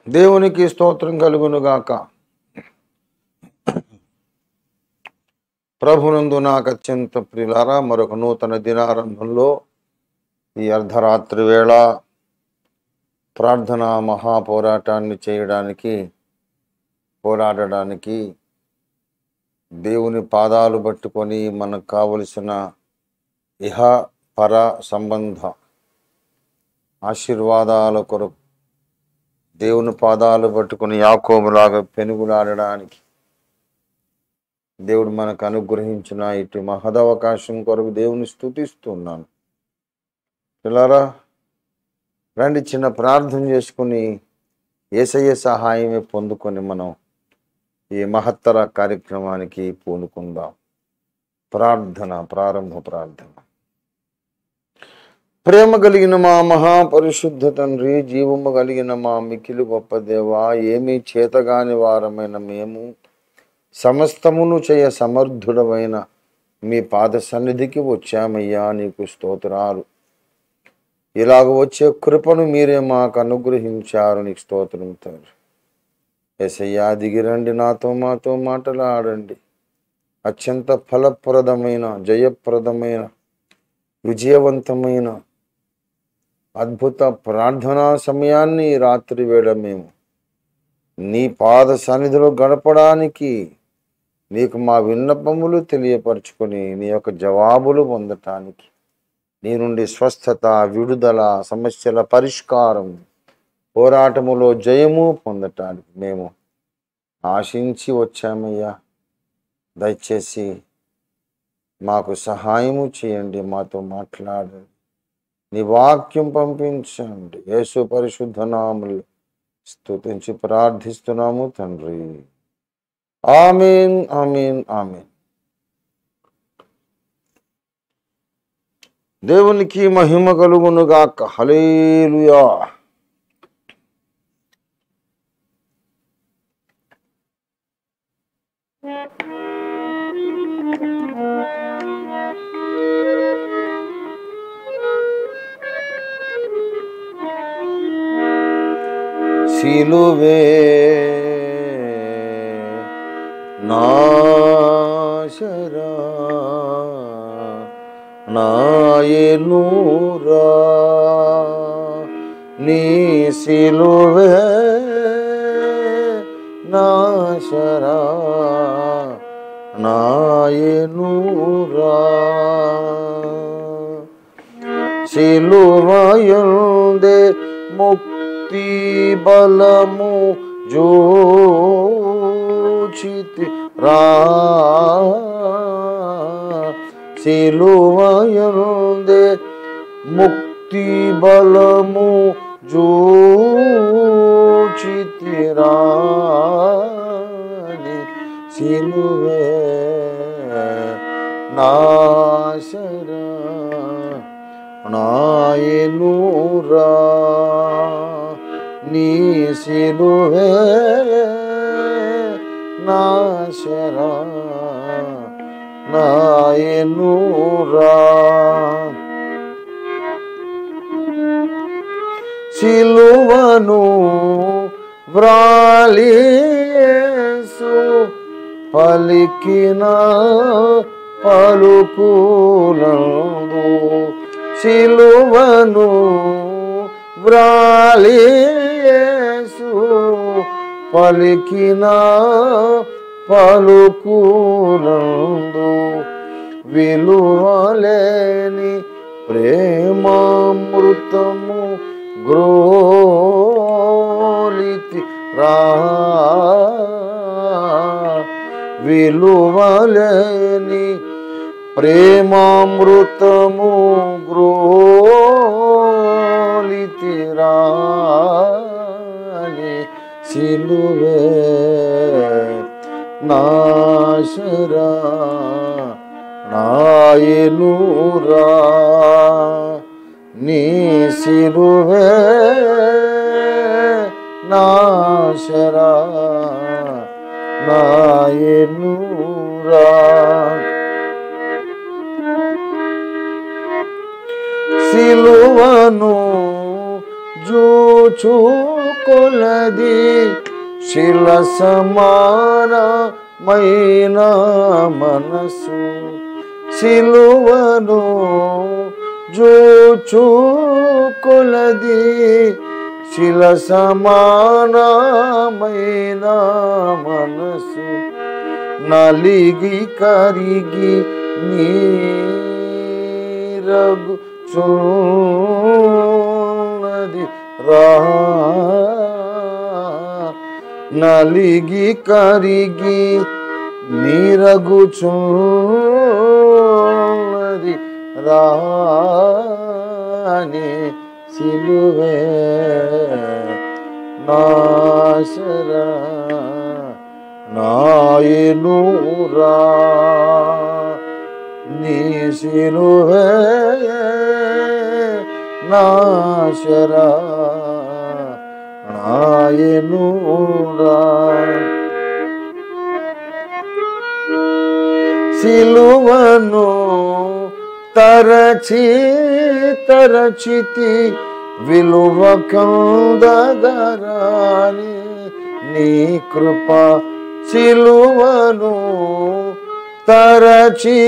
దేవునికి స్తోత్రం కలుగును గాక. ప్రభునందు నాకు అత్యంత ప్రియులారా, మరొక నూతన దినారంభంలో ఈ అర్ధరాత్రి వేళ ప్రార్థనా మహాపోరాటాన్ని పోరాడడానికి దేవుని పాదాలు పట్టుకొని మనకు కావలసిన ఇహ పర సంబంధ ఆశీర్వాదాల కొరకు దేవుని పాదాలు పట్టుకుని యాకోబులాగా పెనుగులాడడానికి దేవుడు మనకు అనుగ్రహించిన ఇటు మహదవకాశం కొరకు దేవుని స్తుతిస్తున్నాను. పిల్లారా, రండి చిన్న ప్రార్థన చేసుకుని యేసయ్య సహాయమే పొందుకొని మనం ఈ మహత్తర కార్యక్రమానికి పూనుకుందాం. ప్రారంభ ప్రార్థన. ప్రేమ కలిగిన మా మహాపరిశుద్ధ తండ్రి, జీవము కలిగిన మా మికిలి గొప్ప దేవా, ఏమీ చేతగాని వారమైన మేము సమస్తమును చేయ సమర్థుడమైన మీ పాద సన్నిధికి వచ్చామయ్యా. నీకు స్తోత్రాలు. ఇలాగ వచ్చే కృపను మీరే మాకు అనుగ్రహించారు. నీకు స్తోత్రం తండ్రి. యేసయ్యా, దిగిరండి, మాతో మాటలాడండి. అత్యంత ఫలప్రదమైన, జయప్రదమైన, విజయవంతమైన అద్భుత ప్రార్థనా సమయాన్ని రాత్రి వేళ మేము నీ పాద సన్నిధిలో గడపడానికి, నీకు మా విన్నపములు తెలియపరచుకొని నీ యొక్క జవాబులు పొందటానికి, నీ నుండి స్వస్థత, విడుదల, సమస్యల పరిష్కారం, పోరాటములో జయము పొందటానికి మేము ఆశించి వచ్చామయ్యా. దయచేసి మాకు సహాయము చేయండి, మాతో మాట్లాడండి, నీ వాక్యం పంపించండి. యేసు పరిశుద్ధ నామములో స్తుతించి ప్రార్థిస్తున్నాము తండ్రి. ఆమేన్, ఆమేన్, ఆమేన్. దేవునికి మహిమ కలుగును గాక. హల్లెలూయా. సిలువే నాశరా నాయనూరా, నీ సిలువే నాశరా నాయనూరా, సిలువయందే ముక్తి బలము జోచితి రా, సిలువయందే ముక్తి బలము జోచితి రా, సిలువే నాశరా నాయనూరా, నీ సిలువే నాశరా నాయనూరా, సిలువను వ్రాలి యేసు పలికిన పలుకులందు, సిలువను వ్రాలి యేసు పలికిన పలుకులందు, విలువలేని ప్రేమామృతము గ్రోలితి రా, విలువలేని ప్రేమామృతము గ్రోలితి రా, సిలువే నాశరా నాయనూరా, నీ సిలువే నాశరా నాయనూరా, సిలువను జూచుకొనుచు కొలది శిల సమానమైన మనసు సిలువను జూచు కొలది శిల సమానమైన మనసు నలిగి కరిగి నీరగుచున్నది నలిగి కరిగి నీరగుచున్నది రాని సిలువే నాశరా నాయనురా నీ సిలువే నాశరా నాయనురా సిలువను తరచితి విలువ కందగరాని నీ కృప సిలువను తరచితి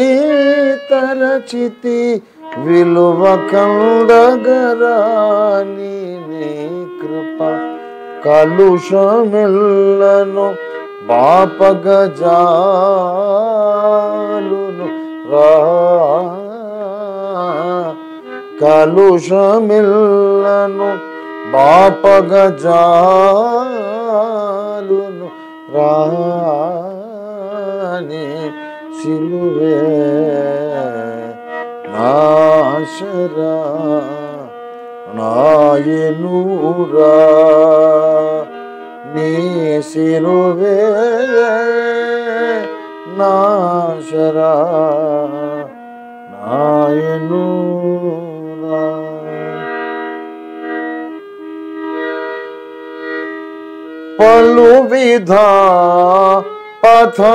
విలువ కందగరాని నీ కృప కలుషమెల్లను బాపగజాలును కలుషమెల్లను బాపగజాలును రాని సిలువే నాశరా నాయనురా నీ సిలువే నాశరా నాయనురా పలు విధ పథములరసి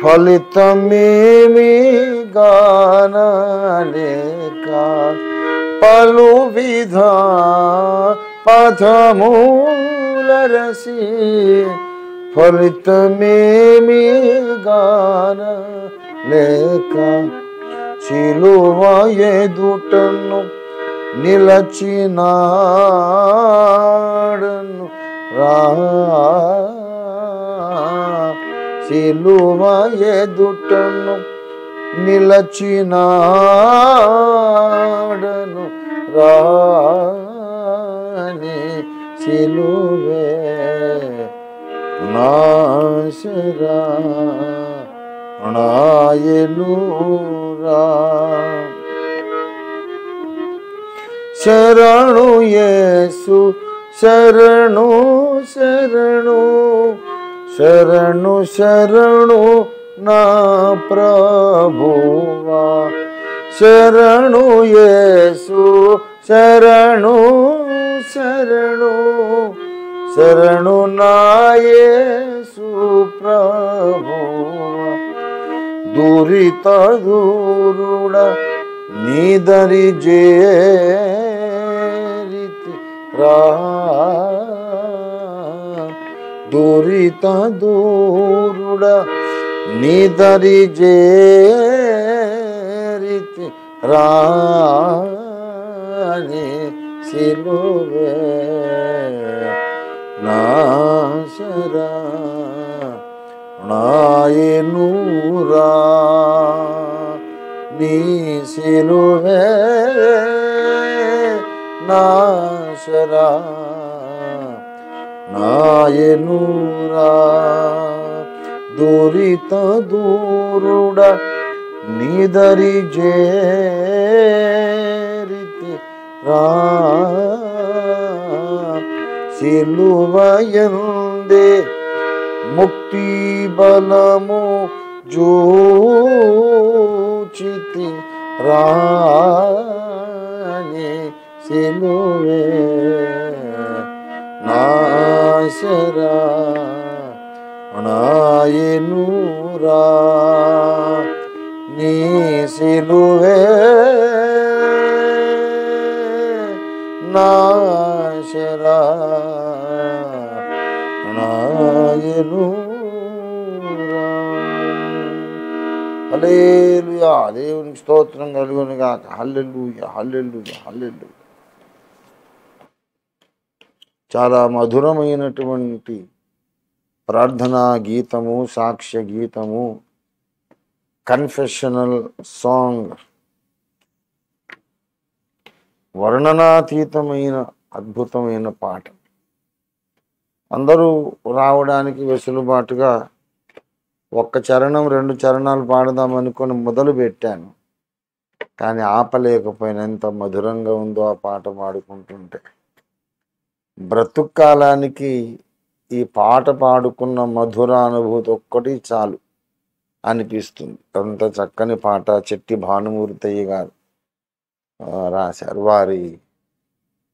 ఫలితమేమి గానలేక పలు విధ పథములరసి ఫలితమేమి గానలేక సిలువ ఎదుటను నిలచినాడను సిలువ ఎదుటను నిలచినాడను రాని సిలువే నాశరా నాయనురా శరణు యేసు శరణు శరణు శరణు శరణు నా ప్రభువా శరణు యేసు శరణు శరణు శరణు నా యేసు ప్రభువా దురిత దూరుడ నీదరి జేరితి దురిత దూరుడ నీదరి జేరితి రాని సిలువే నాశరా నాయనురా నీ సిలువే నాశరా నాయనురా దురిత దూరుడ నీదరి జేరితి సిలువయందే ముక్తి బలము జూచితి రాని సిలువే నాశరా నాయనురా నీ సిలువే హల్లెలూయా. దేవునికి స్తోత్రం కలుగును గాక. హల్లెలూయా, హల్లెలూయా, హల్లెలూయా. చాలా మధురమైనటువంటి ప్రార్థనా గీతము, సాక్ష్య గీతము, కన్ఫెషనల్ సాంగ్, వర్ణనాతీతమైన అద్భుతమైన పాట. అందరూ రావడానికి వెసులుబాటుగా ఒక్క చరణం 2 చరణాలు పాడదామనుకొని మొదలు పెట్టాను, కానీ ఆపలేకపోయినా. ఎంత మధురంగా ఉందో ఆ పాట పాడుకుంటుంటే. బ్రతుక్కాలానికి ఈ పాట పాడుకున్న మధుర అనుభూతి ఒక్కటి చాలు అనిపిస్తుంది. అంత చక్కని పాట చెట్టి భానుమూర్తయ్య గారు రాశారు.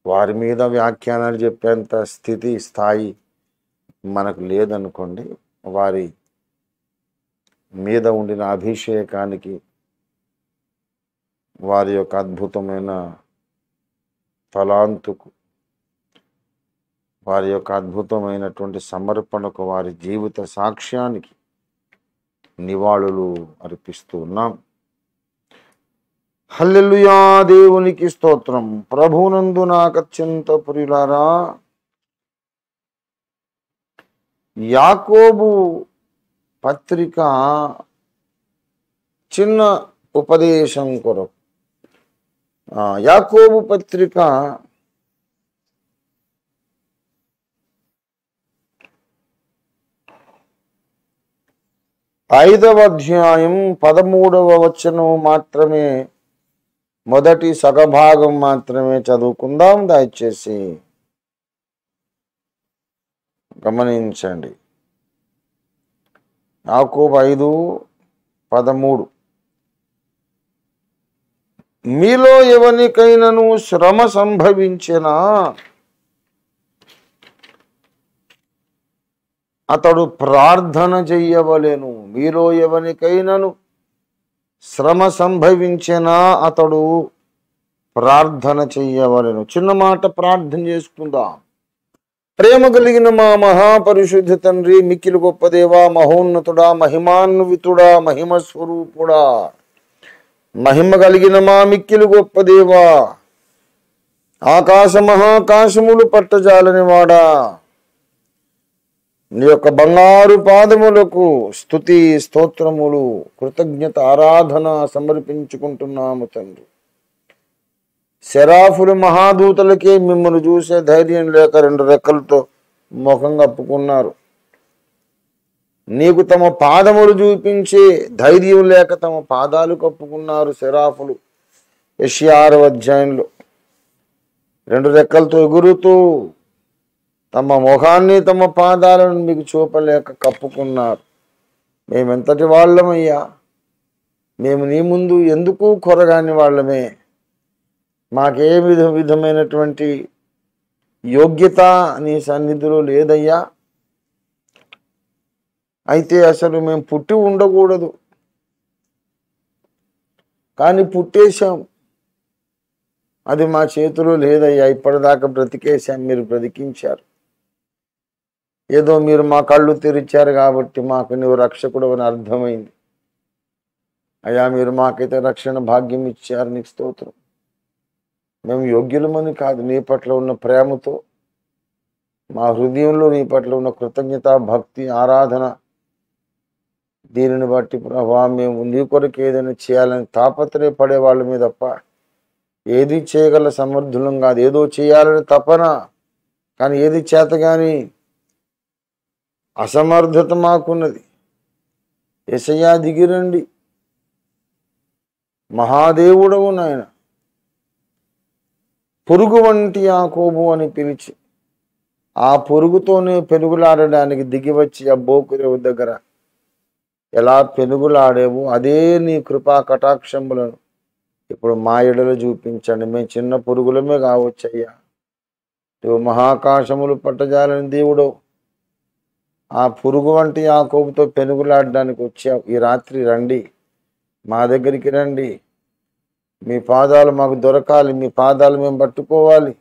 వారి మీద వ్యాఖ్యానాలు చెప్పేంత స్థాయి మనకు లేదనుకోండి. వారి మీద ఉండిన అభిషేకానికి, వారి యొక్క అద్భుతమైన తలాంతుకు, వారి యొక్క అద్భుతమైనటువంటి సమర్పణకు, వారి జీవిత సాక్ష్యానికి నివాళులు అర్పిస్తూ ఉన్నాం. హల్లెలూయా. దేవునికి స్తోత్రం. ప్రభునందు నాకత్యంత ప్రియులారా, యాకోబు పత్రిక చిన్న ఉపదేశం కొరకు. యాకోబు పత్రిక 5వ అధ్యాయం 13వ వచనం మాత్రమే, మొదటి సగభాగం మాత్రమే చదువుకుందాం. దయచేసి గమనించండి. యాకోబు 5:13. మీలో ఎవనికైనను శ్రమ సంభవించినా అతడు ప్రార్థన చెయ్యవలెను. మీలో ఎవనికైనను శ్రమ సంభవించినా అతడు ప్రార్థన చెయ్యవలెను. చిన్న మాట ప్రార్థన చేసుకుందాం. ప్రేమ కలిగిన మా మహాపరిశుద్ధ తండ్రి, మిక్కిలి గొప్ప దేవా, మహోన్నతుడా, మహిమాన్వితుడా, మహిమ స్వరూపుడా, మహిమ కలిగిన మా మిక్కిలి గొప్ప దేవా, ఆకాశ మహాకాశములు పట్టజాలని వాడా, నీ యొక్క బంగారు పాదములకు స్తుతి స్తోత్రములు, కృతజ్ఞత ఆరాధన సమర్పించుకుంటున్నాము తండ్రి. శరాఫులు మహాదూతలకే మిమ్మల్ని చూసే ధైర్యం లేక 2 రెక్కలతో ముఖం కప్పుకున్నారు. నీకు తమ పాదములు చూపించే ధైర్యం లేక తమ పాదాలు కప్పుకున్నారు శరాఫులు. యెషయా 6వ అధ్యాయంలో 2 రెక్కలతో ఎగురుతూ తమ ముఖాన్ని, తమ పాదాలను మీకు చూపలేక కప్పుకున్నారు. మేమెంతటి వాళ్ళమయ్యా, మేము నీ ముందు ఎందుకు కొరగాని వాళ్ళమే, మాకే విధమైనటువంటి యోగ్యత నీ సన్నిధిలో లేదయ్యా. అయితే అసలు మేము పుట్టి ఉండకూడదు, కానీ పుట్టేశాం. అది మా చేతిలో లేదయ్యా. ఇప్పటిదాకా బ్రతికేశాం, మీరు బ్రతికించారు. ఏదో మీరు మా కళ్ళు తెరిచారు కాబట్టి మాకు నువ్వు రక్షకుడు అని అర్థమైంది. అయ్యా, మీరు మాకైతే రక్షణ భాగ్యం ఇచ్చారు, నీకు స్తోత్రం. మేము యోగ్యులమని కాదు, నీ పట్ల ఉన్న ప్రేమతో, మా హృదయంలో నీ పట్ల ఉన్న కృతజ్ఞత, భక్తి, ఆరాధన, దీనిని బట్టి ప్రభా మేము నీ కొరకు ఏదైనా చేయాలని తాపత్రయపడే వాళ్ళమే తప్ప ఏది చేయగల సమర్థులం కాదు. ఏదో చేయాలని తపన, కానీ ఏది చేత కానీ అసమర్థత మాకున్నది. యేసయ్యా దిగిరండి, మహాదేవుడవు నాయన. పురుగు వంటి యాకోబు అని పిలిచి ఆ పురుగుతోనే పెనుగులాడడానికి దిగివచ్చి ఆ బోకురేవు దగ్గర ఎలా పెనుగులాడేవు, అదే నీ కృపా కటాక్షములను ఇప్పుడు మా ఎడలో చూపించండి. మేము చిన్న పురుగులమే కావచ్చయ్యా, నువ్వు మహాకాశములు పట్టజాలని దేవుడు. ఆ పురుగు వంటి యాకోబుతో పెనుగులాడడానికి వచ్చావు. ఈ రాత్రి రండి, మా దగ్గరికి రండి. మీ పాదాలు మాకు దొరకాలి, మీ పాదాలు మేము పట్టుకోవాలి.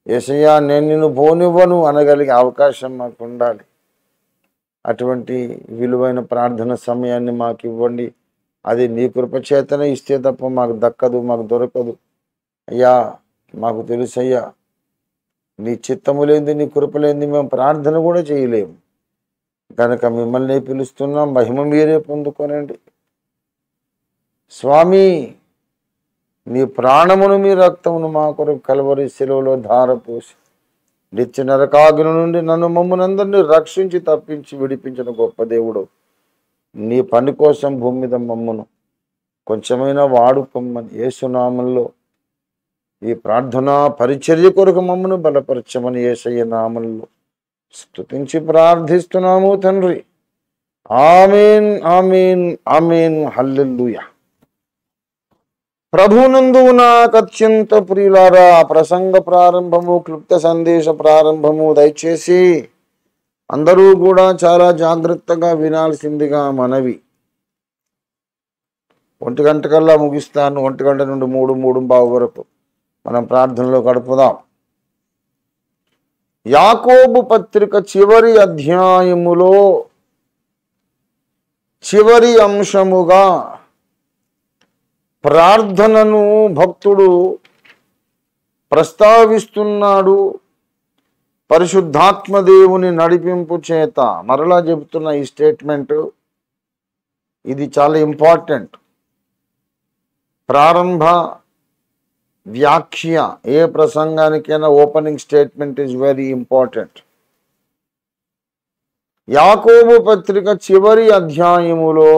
యేసయ్యా నేను నిన్ను పోనివ్వను అనగలిగే అవకాశం మాకు ఉండాలి. అటువంటి విలువైన ప్రార్థన సమయాన్ని మాకు ఇవ్వండి. అది నీ కృపచేతనే ఇస్తే తప్ప మాకు దక్కదు, మాకు దొరకదు. అయ్యా మాకు తెలుసయ్యా, నీ చిత్తము లేనిది, నీ కృప లేనిది మేము ప్రార్థన కూడా చేయలేము. కనుక మిమ్మల్ని పిలుస్తున్నాం, మహిమ మీరే పొందుకోనండి. స్వామి, నీ ప్రాణమును, మీ రక్తమును మా కొరకు కల్వరి శిలువలో ధారపోసి నిత్య నరకాగ్ని నుండి నన్ను మమ్మల్నందరినీ రక్షించి తప్పించి విడిపించిన గొప్ప దేవుడు, నీ పని కోసం భూమి మీద మమ్మను కొంచెమైనా వాడుకోమని యేసునామంలో ఈ ప్రార్థనా పరిచర్య కొరకు మమ్మను బలపరచమని యేసయ్య నామంలో స్తుతించి ప్రార్థిస్తున్నాము తండ్రి. ఆమేన్, ఆమేన్, ఆమేన్. హల్లెలూయా. ప్రభునందు నాకు అత్యంత ప్రియులారా, ప్రసంగ ప్రారంభము, క్లుప్త సందేశ ప్రారంభము దయచేసి అందరూ కూడా చాలా జాగ్రత్తగా వినాల్సిందిగా మనవి. 1 గంట కల్లా ముగిస్తాను. 1 గంట నుండి 3:15 వరకు మనం ప్రార్థనలో గడుపుదాం. యాకోబు పత్రిక చివరి అధ్యాయములో చివరి అంశముగా ప్రార్థనను భక్తుడు ప్రస్తావిస్తున్నాడు. పరిశుద్ధాత్మ దేవుని నడిపింపు చేత. మరలా చెబుతున్న ఈ స్టేట్మెంట్, ఇది చాలా ఇంపార్టెంట్. ప్రారంభ వ్యాఖ్య ఏ ప్రసంగానికైనా opening statement is very important. Yakobu పత్రిక చివరి అధ్యాయములో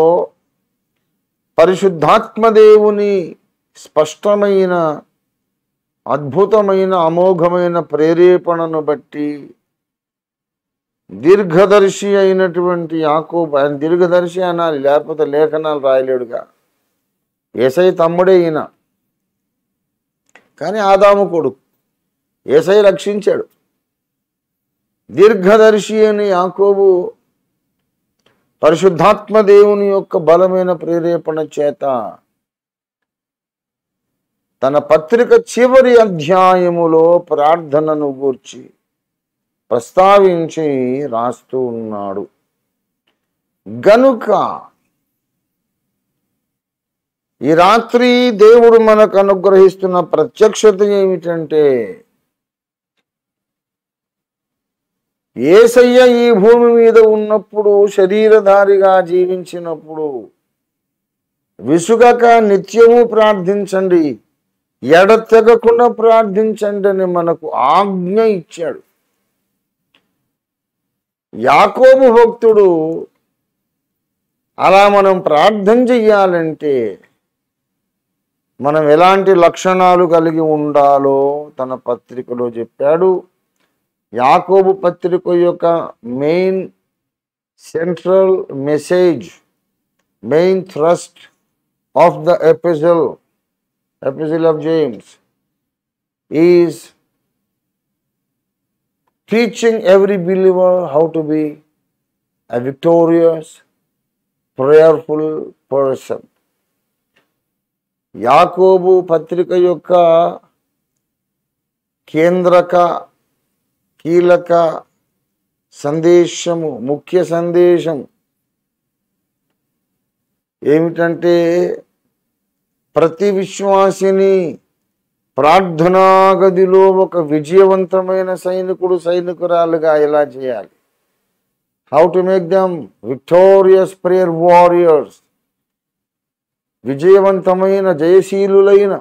పరిశుద్ధాత్మ దేవుని స్పష్టమైన, అద్భుతమైన, అమోఘమైన ప్రేరేపణను బట్టి దీర్ఘదర్శి అయినటువంటి యాకోబు, ఆయన దీర్ఘదర్శి అనాలి, లేకపోతే లేఖనాలు రాయలేడుగా. యేసయ్య తమ్ముడే ఈయన, కానీ ఆదాము కొడుకు. యేసయ్య రక్షించాడు. దీర్ఘదర్శి అని యాకోబు పరిశుద్ధాత్మ దేవుని యొక్క బలమైన ప్రేరేపణ చేత తన పత్రిక చివరి అధ్యాయములో ప్రార్థనను గూర్చి ప్రస్తావించి రాస్తూ ఉన్నాడు. గనుక ఈ రాత్రి దేవుడు మనకు అనుగ్రహిస్తున్న ప్రత్యక్షత ఏమిటంటే, యేసయ్య ఈ భూమి మీద ఉన్నప్పుడు, శరీరధారిగా జీవించినప్పుడు, విసుగక నిత్యము ప్రార్థించండి, ఎడతెగకుండా ప్రార్థించండి అని మనకు ఆజ్ఞ ఇచ్చాడు. యాకోబు భక్తుడు అలా మనం ప్రార్థన చెయ్యాలంటే మనం ఎలాంటి లక్షణాలు కలిగి ఉండాలో తన పత్రికలో చెప్పాడు. యాకోబు పత్రిక యొక్క main central message, main thrust of the epistle of James is teaching every believer how to be a victorious, prayerful person. యాకోబు పత్రిక యొక్క కీలక సందేశము, ముఖ్య సందేశం ఏమిటంటే, ప్రతి విశ్వాసిని ప్రార్థనా గదిలో ఒక విజయవంతమైన సైనికురాలుగా ఎలా చేయాలి. How to make them victorious prayer warriors. విజయవంతమైన, జయశీలులైన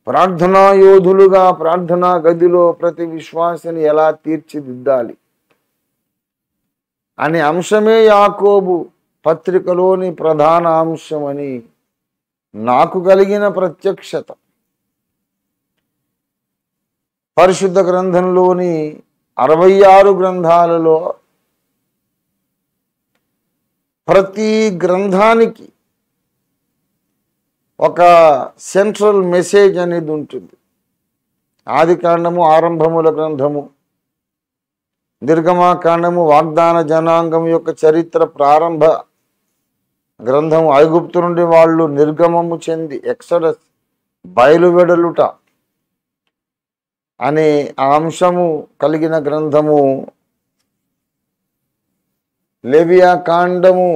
ప్రార్థనా యోధులుగా ప్రార్థనా గదిలో ప్రతి విశ్వాసిని ఎలా తీర్చిదిద్దాలి అనే అంశమే యాకోబు పత్రికలోని ప్రధాన అంశమని నాకు కలిగిన ప్రత్యక్షత. పరిశుద్ధ గ్రంథంలోని 66 గ్రంథాలలో ప్రతి గ్రంథానికి ఒక సెంట్రల్ మెసేజ్ అనేది ఉంటుంది. ఆదికాండము ఆరంభముల గ్రంథము, నిర్గమాకాండము వాగ్దాన జనాంగం యొక్క చరిత్ర ప్రారంభ గ్రంథము, ఐగుప్తు నుండి వాళ్ళు నిర్గమము చెంది ఎక్సడస్ బయలువెడలుట, అనే ఆ అంశము కలిగిన గ్రంథము లేవియా కాండము,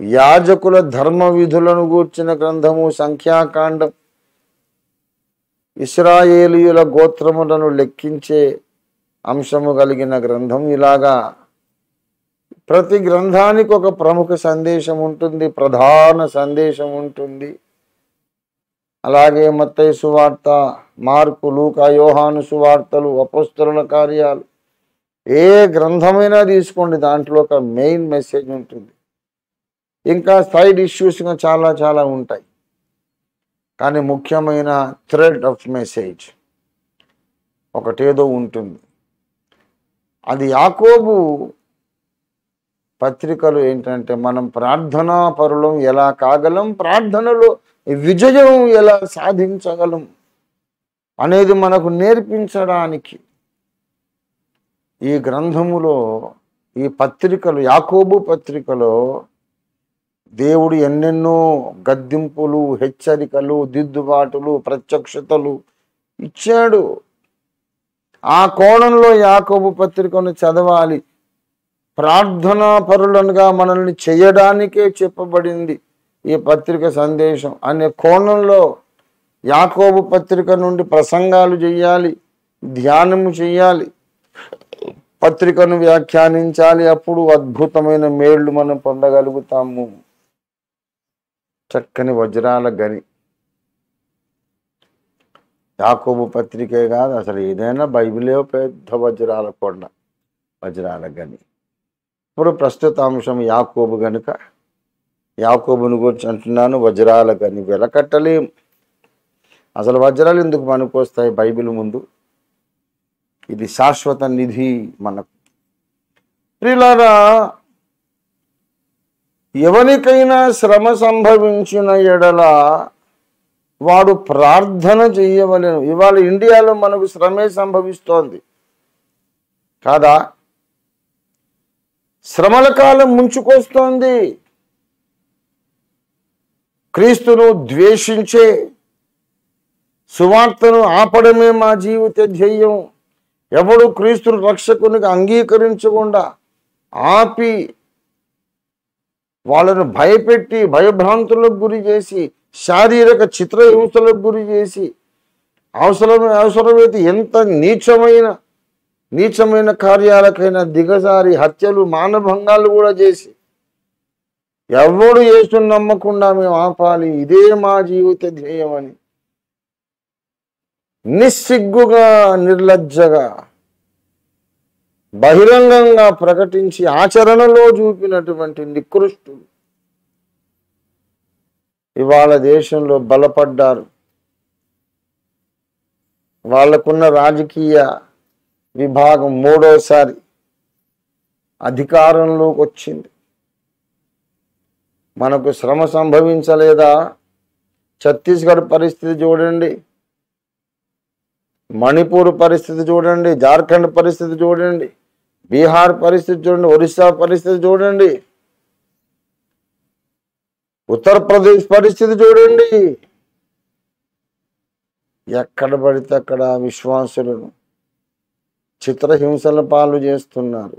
యాజకుల ధర్మ విధులను గూర్చిన గ్రంథము సంఖ్యాకాండం, ఇశ్రాయేలీయుల గోత్రములను లెక్కించే అంశము కలిగిన గ్రంథం. ఇలాగా ప్రతి గ్రంథానికి ఒక ప్రముఖ సందేశం ఉంటుంది, ప్రధాన సందేశం ఉంటుంది. అలాగే మత్తయి సువార్త, మార్కు, లూకా, యోహాను సువార్తలు, అపోస్తలుల కార్యాలు, ఏ గ్రంథమైనా తీసుకోండి, దాంట్లో ఒక మెయిన్ మెసేజ్ ఉంటుంది. ఇంకా సైడ్ ఇష్యూస్గా చాలా చాలా ఉంటాయి, కానీ ముఖ్యమైన థ్రెడ్ ఆఫ్ మెసేజ్ ఒకటేదో ఉంటుంది. అది యాకోబు పత్రికలు ఏంటంటే, మనం ప్రార్థనా పరులం ఎలా కాగలం, ప్రార్థనలో విజయం ఎలా సాధించగలం అనేది మనకు నేర్పించడానికి ఈ గ్రంథములో, ఈ పత్రికలు, యాకోబు పత్రికలో దేవుడు ఎన్నెన్నో గద్దింపులు, హెచ్చరికలు, దిద్దుబాటులు, ప్రత్యక్షతలు ఇచ్చాడు. ఆ కోణంలో యాకోబు పత్రికను చదవాలి. ప్రార్థనా పరులనుగా మనల్ని చేయడానికే చెప్పబడింది ఈ పత్రిక సందేశం అనే కోణంలో యాకోబు పత్రిక నుండి ప్రసంగాలు చేయాలి, ధ్యానము చేయాలి, పత్రికను వ్యాఖ్యానించాలి. అప్పుడు అద్భుతమైన మేళ్లు మనం పొందగలుగుతాము. చక్కని వజ్రాల గని యాకోబు పత్రికే కాదు, అసలు ఏదైనా బైబిలే పెద్ద వజ్రాల కొండ, వజ్రాల గని. ఇప్పుడు ప్రస్తుత అంశం యాకోబు గనుక యాకోబుని గురించి అంటున్నాను. వజ్రాల గని వెలకట్టలేం. అసలు వజ్రాలు ఎందుకు పనికొస్తాయి బైబిల్ ముందు? ఇది శాశ్వత నిధి మనకు. ప్రియులారా, ఎవరికైనా శ్రమ సంభవించిన ఎడల వాడు ప్రార్థన చేయవలెను. ఇవాళ ఇండియాలో మనకు శ్రమే సంభవిస్తోంది కాదా? శ్రమల కాలం ముంచుకొస్తోంది. క్రీస్తును ద్వేషించే, సువార్తను ఆపడమే మా జీవిత ధ్యేయం. ఎవడు క్రీస్తును రక్షకునిగా అంగీకరించకుండా ఆపి వాళ్ళను భయపెట్టి, భయభ్రాంతులకు గురి చేసి, శారీరక చిత్రహింసలకు గురి చేసి, అవసరమైతే ఎంత నీచమైన కార్యాలకైనా దిగజారి హత్యలు, మానభంగాలు కూడా చేసి, ఎవడు యేసును నమ్మకుండా మేము ఆపాలి, ఇదే మా జీవిత ధ్యేయం అని నిస్సిగ్గుగా, నిర్లజ్జగా, బహిరంగంగా ప్రకటించి ఆచరణలో చూపినటువంటి నికృష్టులు ఇవాళ దేశంలో బలపడ్డారు. వాళ్ళకున్న రాజకీయ విభాగం మూడోసారి అధికారంలోకి వచ్చింది. మనకు శ్రమ సంభవించలేదా? ఛత్తీస్గఢ్ పరిస్థితి చూడండి, మణిపూర్ పరిస్థితి చూడండి, జార్ఖండ్ పరిస్థితి చూడండి, బీహార్ పరిస్థితి చూడండి, ఒరిస్సా పరిస్థితి చూడండి, ఉత్తరప్రదేశ్ పరిస్థితి చూడండి. ఎక్కడ పడితే అక్కడ విశ్వాసులను చిత్రహింసల పాలు చేస్తున్నారు.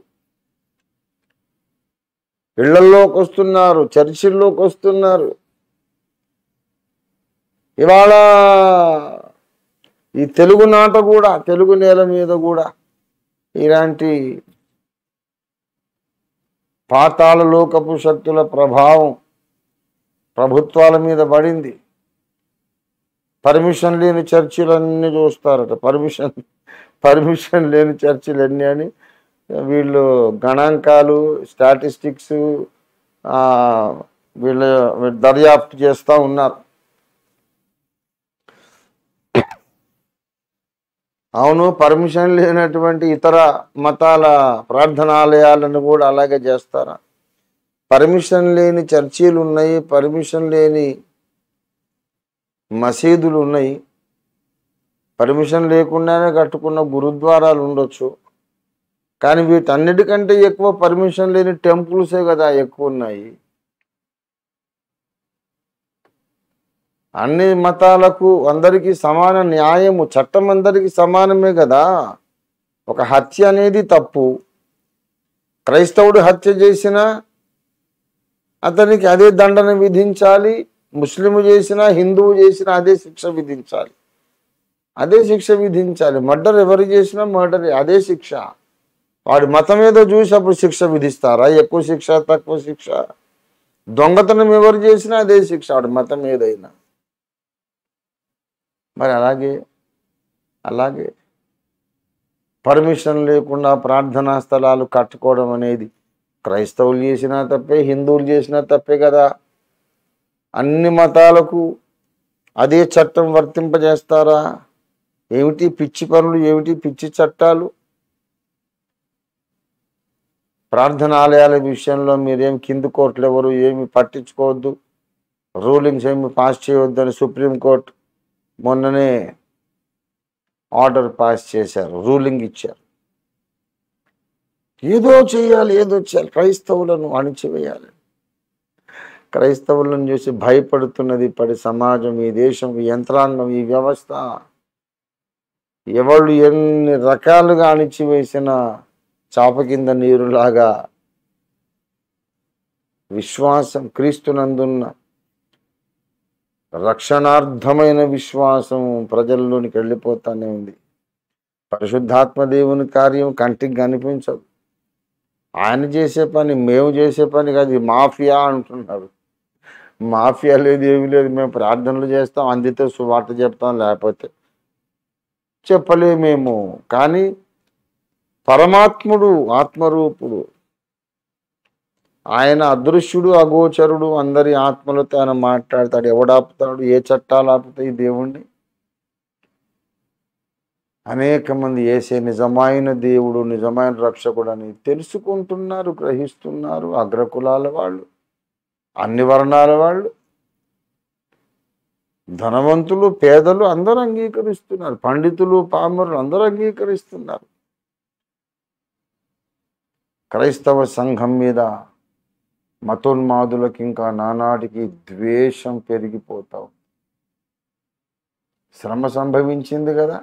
ఇళ్లలోకి వస్తున్నారు, చర్చిల్లోకి వస్తున్నారు. ఇవాళ ఈ తెలుగు నాట కూడా, తెలుగు నేల మీద కూడా ఇలాంటి పాతాళ లోకపు శక్తుల ప్రభావం ప్రభుత్వాల మీద పడింది. పర్మిషన్ లేని చర్చిలన్నీ చూస్తారట. పర్మిషన్ లేని చర్చిలు ఎన్ని అని వీళ్ళు గణాంకాలు, స్టాటిస్టిక్స్ వీళ్ళు దర్యాప్తు చేస్తూ ఉన్నారు. అవును, పర్మిషన్ లేనటువంటి ఇతర మతాల ప్రార్థనాలయాలను కూడా అలాగే చేస్తారా? పర్మిషన్ లేని చర్చీలు ఉన్నాయి, పర్మిషన్ లేని మసీదులు ఉన్నాయి, పర్మిషన్ లేకుండానే కట్టుకున్న గురుద్వారాలు ఉండొచ్చు. కానీ వీటన్నిటికంటే ఎక్కువ పర్మిషన్ లేని టెంపుల్సే కదా ఎక్కువ ఉన్నాయి. అన్ని మతాలకు అందరికీ సమాన న్యాయము, చట్టం అందరికీ సమానమే కదా. ఒక హత్య అనేది తప్పు. క్రైస్తవుడు హత్య చేసినా అతనికి అదే దండన విధించాలి. ముస్లిము చేసినా, హిందువు చేసినా అదే శిక్ష విధించాలి. మర్డర్ ఎవరు చేసినా మర్డర్, అదే శిక్ష. వాడి మతం ఏదో చూసి అప్పుడు శిక్ష విధిస్తారా? ఎక్కువ శిక్ష, తక్కువ శిక్ష? దొంగతనం ఎవరు చేసినా అదే శిక్ష, వాడి మతం ఏదైనా. మరి అలాగే పర్మిషన్ లేకుండా ప్రార్థనా స్థలాలు కట్టుకోవడం అనేది క్రైస్తవులు చేసినా తప్పే, హిందువులు చేసినా తప్పే కదా. అన్ని మతాలకు అదే చట్టం వర్తింపజేస్తారా? ఏమిటి పిచ్చి పనులు, ఏమిటి పిచ్చి చట్టాలు? ప్రార్థనాలయాల విషయంలో మీరేం కింది కోర్టులు ఎవరు ఏమి పట్టించుకోవద్దు, రూలింగ్స్ ఏమి పాస్ చేయవద్దని సుప్రీంకోర్టు మొన్ననే ఆర్డర్ పాస్ చేశారు, రూలింగ్ ఇచ్చారు. ఏదో చేయాలి. క్రైస్తవులను అణిచివేయాలి. క్రైస్తవులను చూసి భయపడుతున్నది ఇప్పటి సమాజం, ఈ దేశం, ఈ యంత్రాంగం, ఈ వ్యవస్థ. ఎవళ్ళు ఎన్ని రకాలుగా అణిచివేసిన చాప కింద నీరులాగా విశ్వాసం, క్రీస్తునందున్న రక్షణార్థమైన విశ్వాసం ప్రజల్లోనికి వెళ్ళిపోతానే ఉంది. పరిశుద్ధాత్మ దేవుని కార్యం కంటికి కనిపించదు. ఆయన చేసే పని మేము చేసే పని కాదు. మాఫియా అంటున్నారు. మాఫియా లేదు, ఏమి లేదు. మేము ప్రార్థనలు చేస్తాం, అందితే సువార్త చెప్తాం, లేకపోతే చెప్పలేమేమో. కానీ పరమాత్ముడు ఆత్మరూపుడు, ఆయన అదృశ్యుడు, అగోచరుడు, అందరి ఆత్మలతో ఆయన మాట్లాడతాడు. ఎవడాపుతాడు? ఏ చట్టాలు ఆపుతాయి దేవుణ్ణి? అనేక మంది యేసే నిజమైన దేవుడు, నిజమైన రక్షకుడు అని తెలుసుకుంటున్నారు, గ్రహిస్తున్నారు. అగ్రకులాల వాళ్ళు, అన్ని వర్ణాల వాళ్ళు, ధనవంతులు, పేదలు అందరూ అంగీకరిస్తున్నారు. పండితులు, పామరులు అందరూ అంగీకరిస్తున్నారు. క్రైస్తవ సంఘం మీద మతోన్మాదులకు ఇంకా నానాటికి ద్వేషం పెరిగిపోతావు. శ్రమ సంభవించింది కదా,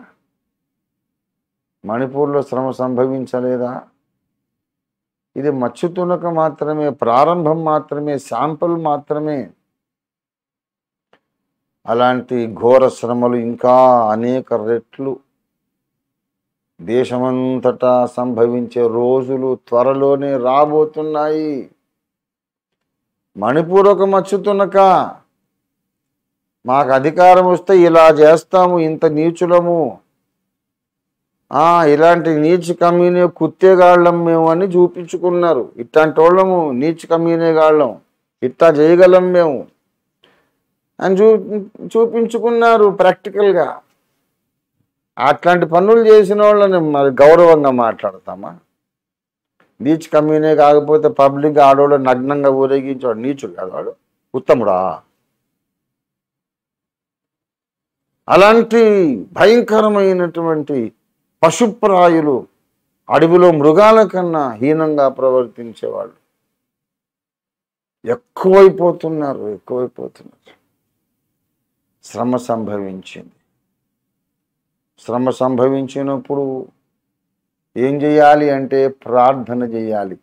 మణిపూర్లో శ్రమ సంభవించలేదా? ఇది మచ్చుతునక మాత్రమే, ప్రారంభం మాత్రమే, శాంపుల్ మాత్రమే. అలాంటి ఘోర శ్రమలు ఇంకా అనేక రెట్లు దేశమంతటా సంభవించే రోజులు త్వరలోనే రాబోతున్నాయి. మణిపూర్ ఒక మచ్చుతునక. మాకు అధికారం వస్తే ఇలా చేస్తాము, ఇంత నీచులము, ఇలాంటి నీచు కమీనే కుత్తేగాళ్ళం మేము అని చూపించుకున్నారు. ఇట్లాంటి వాళ్ళము నీచు కమీనేగాళ్ళం, ఇట్లా చేయగలం మేము అని చూపించుకున్నారు ప్రాక్టికల్గా. అట్లాంటి పనులు చేసిన వాళ్ళని మరి గౌరవంగా మాట్లాడతామా? నీచు కమీనే కాకపోతే పబ్లిక్గా ఆడవాళ్ళు నగ్నంగా ఊరేగించేవాడు నీచుడు కాదు, వాడు ఉత్తముడా? అలాంటి భయంకరమైనటువంటి పశుప్రాయులు, అడవిలో మృగాల కన్నా హీనంగా ప్రవర్తించేవాళ్ళు ఎక్కువైపోతున్నారు. శ్రమ సంభవించింది. శ్రమ సంభవించినప్పుడు ఏం చేయాలి అంటే ప్రార్థన చేయాలి.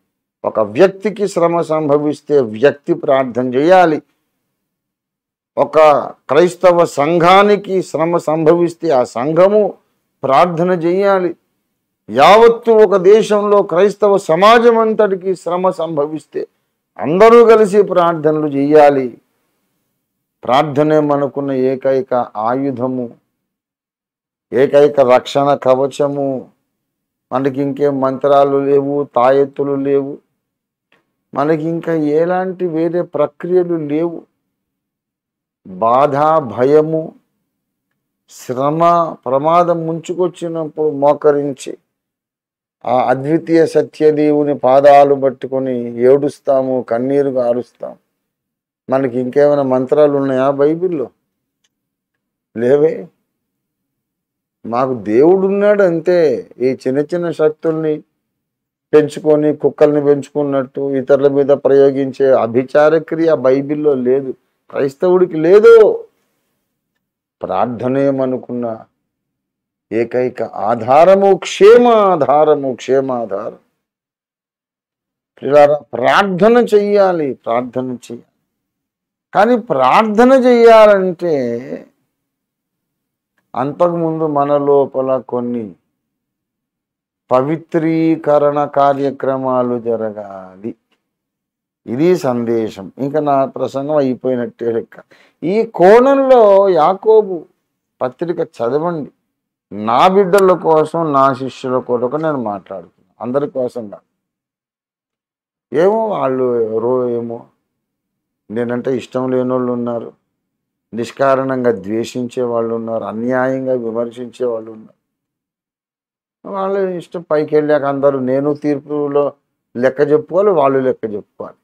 ఒక వ్యక్తికి శ్రమ సంభవిస్తే వ్యక్తి ప్రార్థన చేయాలి. ఒక క్రైస్తవ సంఘానికి శ్రమ సంభవిస్తే ఆ సంఘము ప్రార్థన చేయాలి. యావత్తు ఒక దేశంలో క్రైస్తవ సమాజం అంతటికి శ్రమ సంభవిస్తే అందరూ కలిసి ప్రార్థనలు చేయాలి. ప్రార్థనే మనకున్న ఏకైక ఆయుధము, ఏకైక రక్షణ కవచము. మనకి ఇంకేం మంత్రాలు లేవు, తాయెత్తులు లేవు, మనకి ఇంకా ఎలాంటి వేరే ప్రక్రియలు లేవు. బాధ, భయము, శ్రమ, ప్రమాదం ముంచుకొచ్చినప్పుడు మోకరించి ఆ అద్వితీయ సత్యదేవుని పాదాలు పట్టుకొని ఏడుస్తాము, కన్నీరు గారుస్తాం. మనకి ఇంకేమైనా మంత్రాలు ఉన్నాయా బైబిల్లో? లేవే. మాకు దేవుడు ఉన్నాడు అంతే. ఈ చిన్న చిన్న శక్తుల్ని పెంచుకొని, కుక్కల్ని పెంచుకున్నట్టు ఇతరుల మీద ప్రయోగించే అభిచార క్రియ బైబిల్లో లేదు, క్రైస్తవుడికి లేదు. ప్రార్థనేమనుకున్న ఏకైక ఆధారము, క్షేమాధారం. ప్రియులారా, ప్రార్థన చెయ్యాలి. కానీ ప్రార్థన చెయ్యాలంటే అంతకుముందు మన లోపల కొన్ని పవిత్రీకరణ కార్యక్రమాలు జరగాలి. ఇది సందేశం. ఇంకా నా ప్రసంగం అయిపోయినట్టే లెక్క. ఈ కోణంలో యాకోబు పత్రిక చదవండి. నా బిడ్డల కోసం, నా శిష్యుల కొరకు నేను మాట్లాడుతున్నాను, అందరి కోసం కాదు. ఏమో వాళ్ళు ఎవరో ఏమో నేనంటే ఇష్టం లేని వాళ్ళు ఉన్నారు, నిష్కారణంగా ద్వేషించే వాళ్ళు ఉన్నారు, అన్యాయంగా విమర్శించే వాళ్ళు ఉన్నారు. వాళ్ళ ఇష్టం. పైకి వెళ్ళాక అందరూ నేను తీర్పులో లెక్క చెప్పుకోవాలి, వాళ్ళు లెక్క చెప్పుకోవాలి.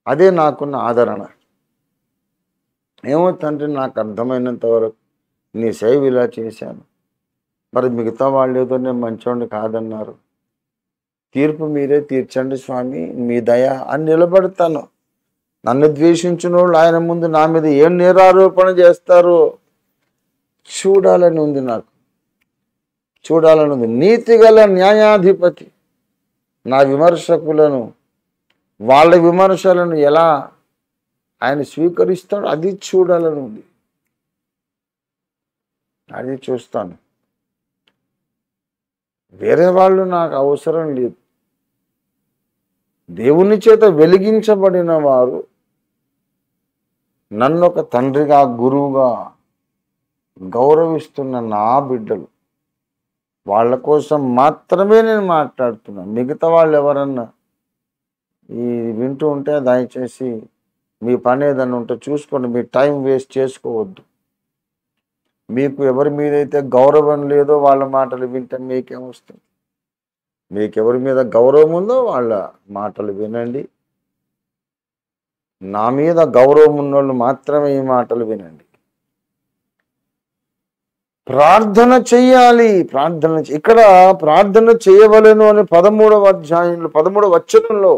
అదే నాకున్న ఆదరణ. ఏమో తండ్రి, నాకు అర్థమైనంత వరకు నీ సేవ ఇలా చేశాను, మరి మిగతా వాళ్ళు ఏదో నేను మంచోడిని కాదన్నారు, తీర్పు మీరే తీర్చండి స్వామి, మీ దయ అని నిలబడతాను. నన్ను ద్వేషించిన వాళ్ళు ఆయన ముందు నా మీద ఏం నేరారోపణ చేస్తారో చూడాలని ఉంది. నాకు చూడాలని ఉంది. నీతిగల న్యాయాధిపతి నా విమర్శకులను, వాళ్ళ విమర్శలను ఎలా ఆయన స్వీకరిస్తాడో అది చూడాలని ఉంది. అది చూస్తాను. వేరే వాళ్ళు నాకు అవసరం లేదు. దేవుని చేత వెలిగించబడిన వారు నన్ను ఒక తండ్రిగా, గురువుగా గౌరవిస్తున్న నా బిడ్డలు, వాళ్ళ కోసం మాత్రమే నేను మాట్లాడుతున్నాను. మిగతా వాళ్ళు ఎవరన్నా ఈ వింటూ ఉంటే దయచేసి మీ పని ఏదన్నా ఉంటే చూసుకోండి. మీ టైం వేస్ట్ చేసుకోవద్దు. మీకు ఎవరి మీదైతే గౌరవం లేదో వాళ్ళ మాటలు వింటే మీకేమొస్తుంది? మీకెవరి మీద గౌరవం ఉందో వాళ్ళ మాటలు వినండి. నా మీద గౌరవం ఉన్నోళ్ళు మాత్రమే ఈ మాటలు వినండి. ప్రార్థన చెయ్యాలి. ఇక్కడ ప్రార్థన చేయవలెను అని 13వ అధ్యాయంలో 13వ వచనంలో,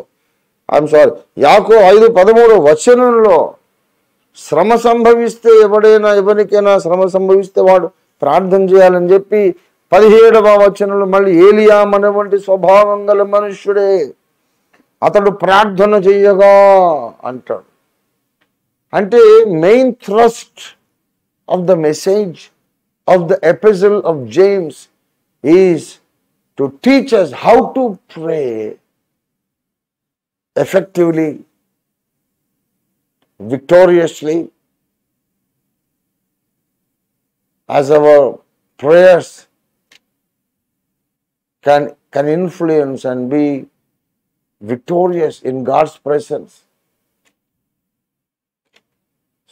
యాకో 5:13 వచనంలో, శ్రమ సంభవిస్తే ఎవరికైనా శ్రమ సంభవిస్తే వాడు ప్రార్థన చేయాలని చెప్పి 17వ వచనంలో మళ్ళీ ఏలియా మనవంటి స్వభావం గల మనుష్యుడే, అతడు ప్రార్థన చెయ్యగా అంటాడు. అంటే main thrust of the message of the epistle of James is to teach us how to pray effectively, victoriously, as our prayers can influence and be victorious in God's presence,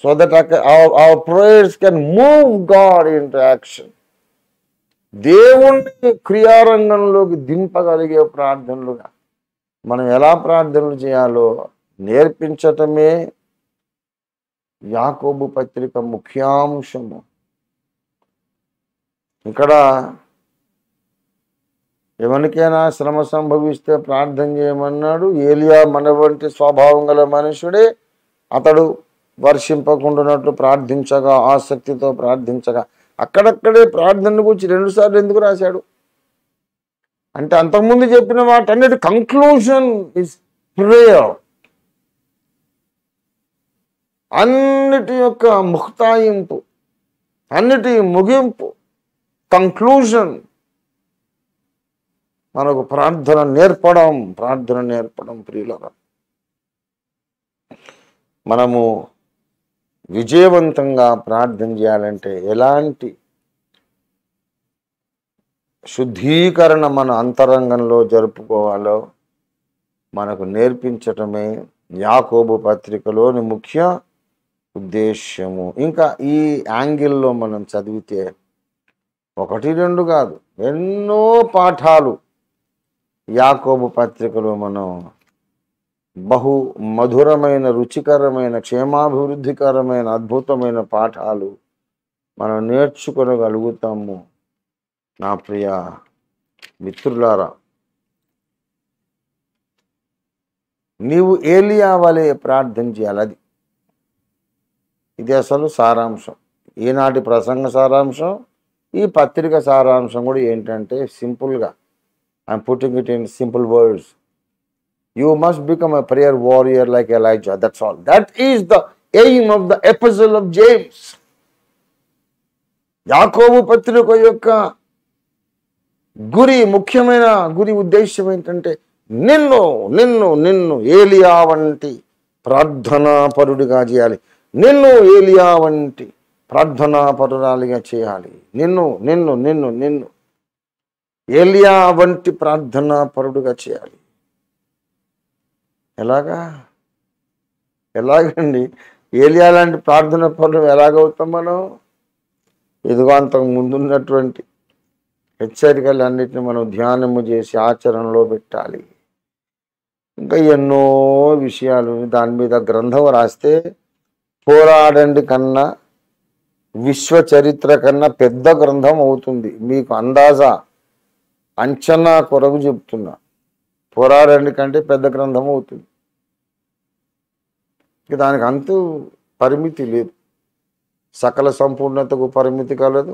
so that our prayers can move God into action. దేవుణ్ణి క్రియారంగంలోకి దింపగలిగే ప్రార్థనలుగా మనం ఎలా ప్రార్థనలు చేయాలో నేర్పించటమే యాకోబు పత్రిక ముఖ్యాంశము. ఇక్కడ ఎవరికైనా శ్రమ సంభవిస్తే ప్రార్థన చేయమన్నాడు. ఏలియా మనవంటి స్వభావం గల మనుషుడే, అతడు వర్షింపకుండానట్లు ప్రార్థించగా, ఆసక్తితో ప్రార్థించగా. అక్కడక్కడే ప్రార్థన గురించి 2 సార్లు ఎందుకు రాశాడు అంటే, అంతకుముందు చెప్పిన వాటన్నిటి కంక్లూజన్ ఇస్ ప్రేయర్. అన్నిటి యొక్క ముక్తాయింపు, అన్నిటి ముగింపు, కంక్లూజన్ మనకు ప్రార్థన నేర్పడం. ప్రియులారా, మనము విజయవంతంగా ప్రార్థన చేయాలంటే ఎలాంటి శుద్ధీకరణ మన అంతరంగంలో జరుపుకోవాలో మనకు నేర్పించటమే యాకోబు పత్రికలోని ముఖ్య ఉద్దేశ్యము. ఇంకా ఈ యాంగిల్లో మనం చదివితే 1-2 కాదు, ఎన్నో పాఠాలు యాకోబు పత్రికలో మనం బహు మధురమైన, రుచికరమైన, క్షేమాభివృద్ధికరమైన, అద్భుతమైన పాఠాలు మనం నేర్చుకోగలుగుతాము. నా ప్రియ మిత్రులారా, నీవు ఏలియా వలె ప్రార్థన చేయాలి. ఇది అసలు సారాంశం. ఈనాటి ప్రసంగ సారాంశం, ఈ పత్రిక సారాంశం కూడా ఏంటంటే సింపుల్గా, I'm putting it in simple words. You must become a prayer warrior like Elijah. That's all. That is the aim of the episode of James. యాకోబు పత్రిక యొక్క ముఖ్యమైన ఉద్దేశం ఏంటంటే నిన్ను నిన్ను నిన్ను ఏలియా వంటి ప్రార్థనాపరుడిగా చేయాలి. నిన్ను ఏలియా వంటి ప్రార్థనాపరురాలిగా చేయాలి. నిన్ను నిన్ను నిన్ను నిన్ను ఏలియా వంటి ప్రార్థనాపరుడుగా చేయాలి. ఎలాగండి? ఏలియా లాంటి ప్రార్థన పరుడు ఎలాగవుతాం మనం? ఇదిగో అంతకు ముందున్నటువంటి హెచ్చరికలన్నిటిని మనం ధ్యానము చేసి ఆచరణలో పెట్టాలి. ఇంకా ఎన్నో విషయాలు దాని మీద గ్రంథం రాస్తే పోరాడండి కన్నా, విశ్వ చరిత్ర కన్నా పెద్ద గ్రంథం అవుతుంది. మీకు అంచనా కొరకు చెప్తున్నా. పోరాడండి కంటే పెద్ద గ్రంథం అవుతుంది. దానికి అంతు పరిమితి లేదు. సకల సంపూర్ణతకు పరిమితి కలదు.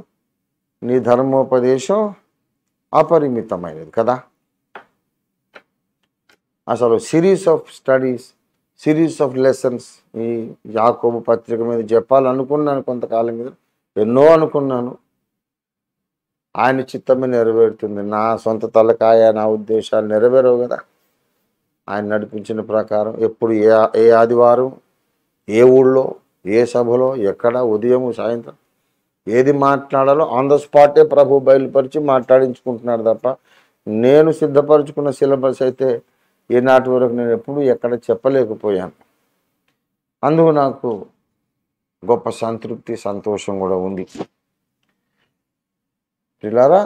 నీ ధర్మోపదేశం అపరిమితమైనది కదా. అసలు series of studies, series of lessons ఈ యాకోబు పత్రిక మీద చెప్పాలనుకున్నాను. కొంతకాలం మీద ఎన్నో అనుకున్నాను. ఆయన చిత్తమే నెరవేరుతుంది. నా సొంత తలకాయ, నా ఉద్దేశాలు నెరవేరవు కదా. ఆయన నడిపించిన ప్రకారం ఎప్పుడు ఏ ఆదివారం, ఏ ఊళ్ళో, ఏ సభలో, ఎక్కడ, ఉదయం సాయంత్రం ఏది మాట్లాడాలో ఆన్ ద స్పాటే ప్రభు బయలుపరిచి మాట్లాడించుకుంటున్నాడు తప్ప నేను సిద్ధపరచుకున్న సిలబస్ అయితే ఈనాటి వరకు నేను ఎప్పుడు ఎక్కడ చెప్పలేకపోయాను. అందుకు నాకు గొప్ప సంతృప్తి, సంతోషం కూడా ఉంది. పిల్లారా,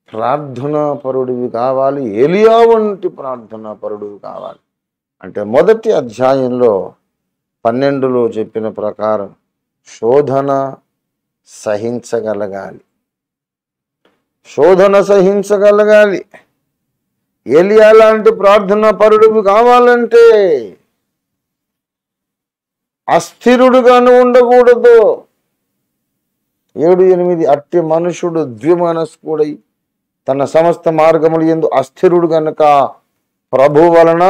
ప్రార్థనాపరుడివి కావాలి. ఏలియా వంటి ప్రార్థనాపరుడివి కావాలి అంటే మొదటి అధ్యాయంలో 12లో చెప్పిన ప్రకారం శోధన సహించగలగాలి. ఏలియా లాంటి ప్రార్థనాపరుడివి కావాలంటే అస్థిరుడుగాను ఉండకూడదు. 7-8 అట్టి మనుషుడు ద్విమనస్కుడై తన సమస్త మార్గములు యందు అస్థిరుడు గనుక ప్రభు వలన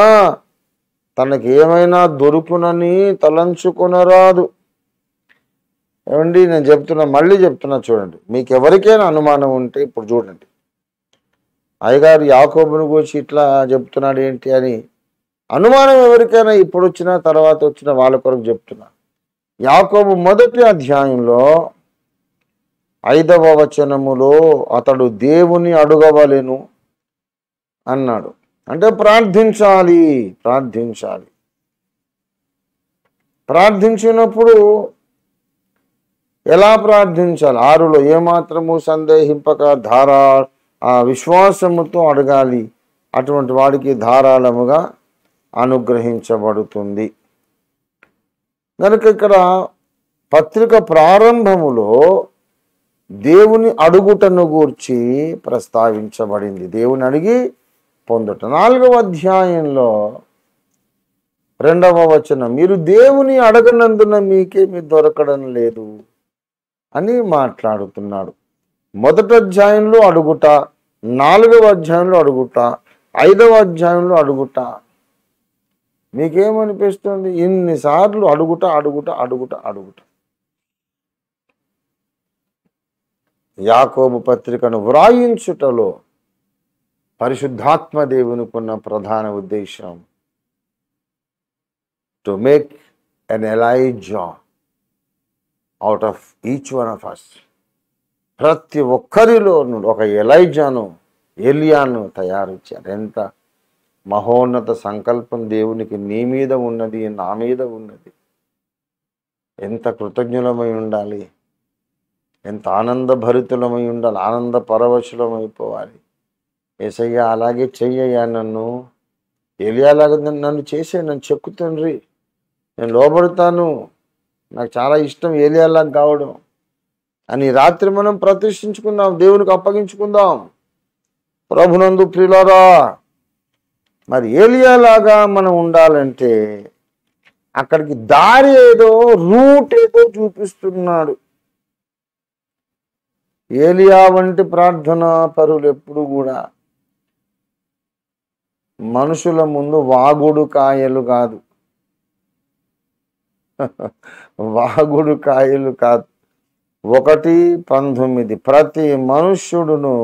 తనకి ఏమైనా దొరుకునని తలంచుకొనరాదు. ఏమండి, నేను మళ్ళీ చెప్తున్నా చూడండి. మీకు ఎవరికైనా అనుమానం ఉంటే ఇప్పుడు చూడండి. అయ్యగారు యాకోబుని గురించి ఇట్లా చెప్తున్నాడు ఏంటి అని అనుమానం ఎవరికైనా ఇప్పుడు వచ్చినా తర్వాత వచ్చిన వాళ్ళ కొరకు చెప్తున్నా. యాకోబు మొదటి అధ్యాయంలో 5వ వచనములో అతడు దేవుని అడుగవలెను అన్నాడు. అంటే ప్రార్థించాలి. ప్రార్థించినప్పుడు ఎలా ప్రార్థించాలి? 6లో ఏమాత్రము సందేహింపక విశ్వాసముతో అడగాలి. అటువంటి వాడికి ధారాళముగా అనుగ్రహించబడుతుంది. కనుక ఇక్కడ పత్రిక ప్రారంభములో దేవుని అడుగుటను గూర్చి ప్రస్తావించబడింది. దేవుని అడిగి పొందుట. 4వ అధ్యాయంలో 2వ వచనం, మీరు దేవుని అడగనందున మీకేమీ దొరకడం లేదు అని మాట్లాడుతున్నాడు. మొదటి అధ్యాయంలో అడుగుట, 4వ అధ్యాయంలో అడుగుట, 5వ అధ్యాయంలో అడుగుట. మీకేమనిపిస్తుంది? ఇన్నిసార్లు అడుగుట. యాకోబు పత్రికను వ్రాయించుటలో పరిశుద్ధాత్మ దేవునికున్న ప్రధాన ఉద్దేశం to make an Elijah out of each one of us. ప్రతి ఒక్కరిలో ఒక ఎలైజాను, ఏలియాను తయారు చేయాలి. ఎంత మహోన్నత సంకల్పం దేవునికి నీ మీద ఉన్నది, నా మీద ఉన్నది. ఎంత కృతజ్ఞులమై ఉండాలి, ఎంత ఆనందభరితులమై ఉండాలి, ఆనంద పరవశులమైపోవాలి. యేసయ్యా అలాగే చెయ్యయ్యా, నన్ను ఏలియాలాగా నన్ను చేసే, నన్ను చెక్కు తండ్రి, నేను లోబడతాను, నాకు చాలా ఇష్టం ఏలియాలాగా కావడం అని రాత్రి మనం ప్రతిష్ఠించుకుందాం, దేవునికి అప్పగించుకుందాం. ప్రభునందు ప్రియులారా, మరి ఏలియాలాగా మనం ఉండాలంటే అక్కడికి దారి ఏదో, రూట్ ఏదో చూపిస్తున్నాడు. ఏలియా వంటి ప్రార్థనా పరులు ఎప్పుడు కూడా మనుషుల ముందు వాగుడు కాయలు కాదు, వాగుడు కాయలు కాదు. 1:19 ప్రతి మనుష్యుడును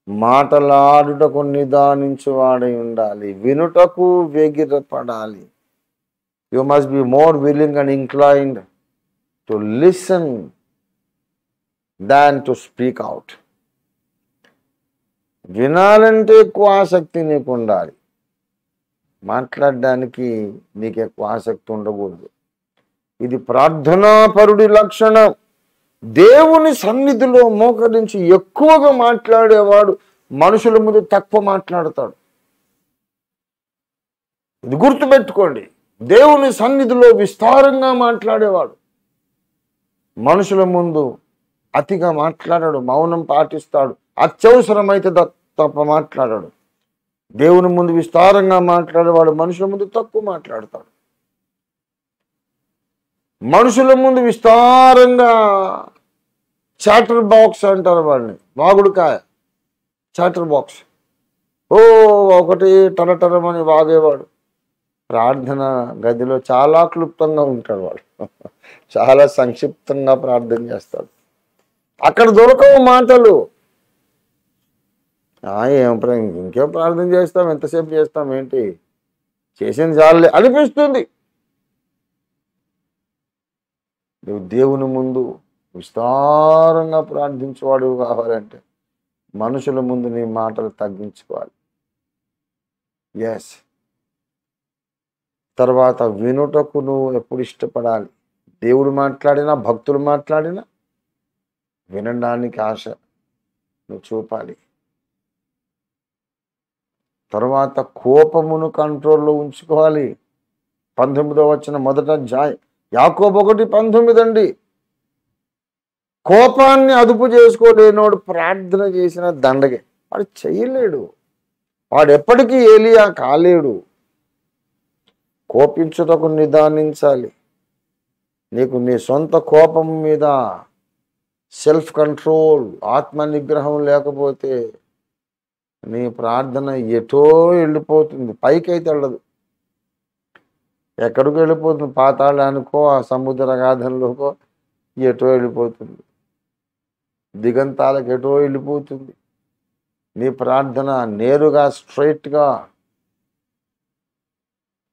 మాటలాడుటకు నిదానించువాడై ఉండాలి, వినుటకు వేగిరపడాలి. You must be more willing and inclined to listen than to speak out. వినాలంటే ఎక్కువ ఆసక్తి నీకు ఉండాలి, మాట్లాడడానికి నీకు ఎక్కువ ఆసక్తి ఉండకూడదు. ఇది ప్రార్థనాపరుడి లక్షణం. దేవుని సన్నిధిలో మోకరించి ఎక్కువగా మాట్లాడేవాడు మనుషుల ముందు తక్కువ మాట్లాడతాడు. ఇది గుర్తుపెట్టుకోండి. దేవుని సన్నిధిలో విస్తారంగా మాట్లాడేవాడు మనుషుల ముందు అతిగా మాట్లాడాడు, మౌనం పాటిస్తాడు, అత్యవసరమైతే తప్ప మాట్లాడాడు. దేవుని ముందు విస్తారంగా మాట్లాడేవాడు మనుషుల ముందు తక్కువ మాట్లాడతాడు. మనుషుల ముందు విస్తారంగా చాటర్ బాక్స్ అంటారు వాడిని, వాగుడుకాయ, చాటర్ బాక్స్. ఒకటి టరటరమని వాగేవాడు. ప్రార్థన గదిలో చాలా క్లుప్తంగా ఉంటాడు వాడు, చాలా సంక్షిప్తంగా ప్రార్థన చేస్తాడు. అక్కడ దొరకవు మాటలు. ఇంకేం ప్రార్థన చేస్తాం, ఎంతసేపు చేస్తాం, ఏంటి చేసింది చాలే అనిపిస్తుంది. నువ్వు దేవుని ముందు విస్తారంగా ప్రార్థించేవాడు కావాలంటే మనుషుల ముందు నీ మాటలు తగ్గించుకోవాలి. ఎస్. తర్వాత వినుటకు నువ్వు ఎప్పుడు ఇష్టపడాలి. దేవుడు మాట్లాడినా, భక్తులు మాట్లాడినా వినడానికి ఆశ నువ్వు చూపాలి. తర్వాత కోపమును కంట్రోల్లో ఉంచుకోవాలి. 19వ వచనం మొదట యాకోబు 1:19 అండి. కోపాన్ని అదుపు చేసుకోలేనోడు ప్రార్థన చేసిన దండగే. వాడు చేయలేడు, వాడు ఎప్పటికీ ఏలియా కాలేడు. కోపించుటకు నిదానించాలి. నీకు నీ సొంత కోపం మీద సెల్ఫ్ కంట్రోల్, ఆత్మ నిగ్రహం లేకపోతే నీ ప్రార్థన ఎటో వెళ్ళిపోతుంది, పైకైతే వెళ్ళదు. ఎక్కడికి వెళ్ళిపోతుంది? పాతాళానికో, ఆ సముద్ర గాధంలోకో ఎటో వెళ్ళిపోతుంది, దిగంతాలకు ఎటో వెళ్ళిపోతుంది. నీ ప్రార్థన నేరుగా స్ట్రైట్గా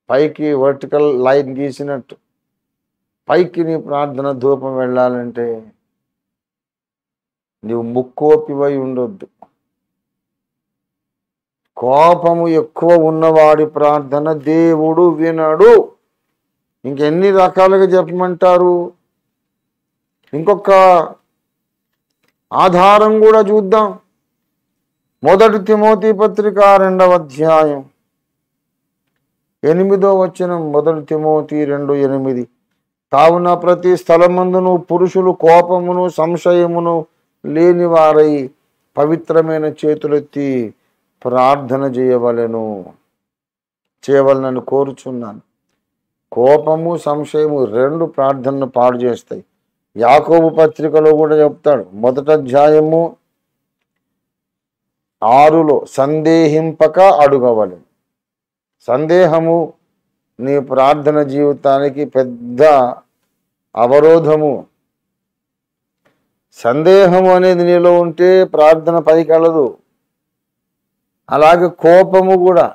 పైకి వర్టికల్ లైన్ గీసినట్టు పైకి నీ ప్రార్థన ధూపం వెళ్ళాలంటే నీవు ముక్కోపివై ఉండొద్దు. కోపము ఎక్కువ ఉన్నవాడి ప్రార్థన దేవుడు వినడు. ఇంకెన్ని రకాలుగా చెప్పమంటారు? ఇంకొక ఆధారం కూడా చూద్దాం. 1 తిమోతి పత్రిక 2వ అధ్యాయం 8వ వచనం. 1 తిమోతి 2:8. కావున ప్రతి స్థలమందును పురుషులు కోపమును సంశయమును లేని వారై పవిత్రమైన చేతులెత్తి ప్రార్థన చేయవలనని కోరుచున్నాను. కోపము సంశయము 2 ప్రార్థనను పాడు చేస్తాయి. యాకోబు పత్రికలో కూడా చెప్తాడు, 1వ అధ్యాయము 6లో సందేహింపక అడుగవలెను. సందేహము నీ ప్రార్థన జీవితానికి పెద్ద అవరోధము. సందేహము అనేది నీలో ఉంటే ప్రార్థన పైకెళ్ళదు. అలాగే కోపము కూడా.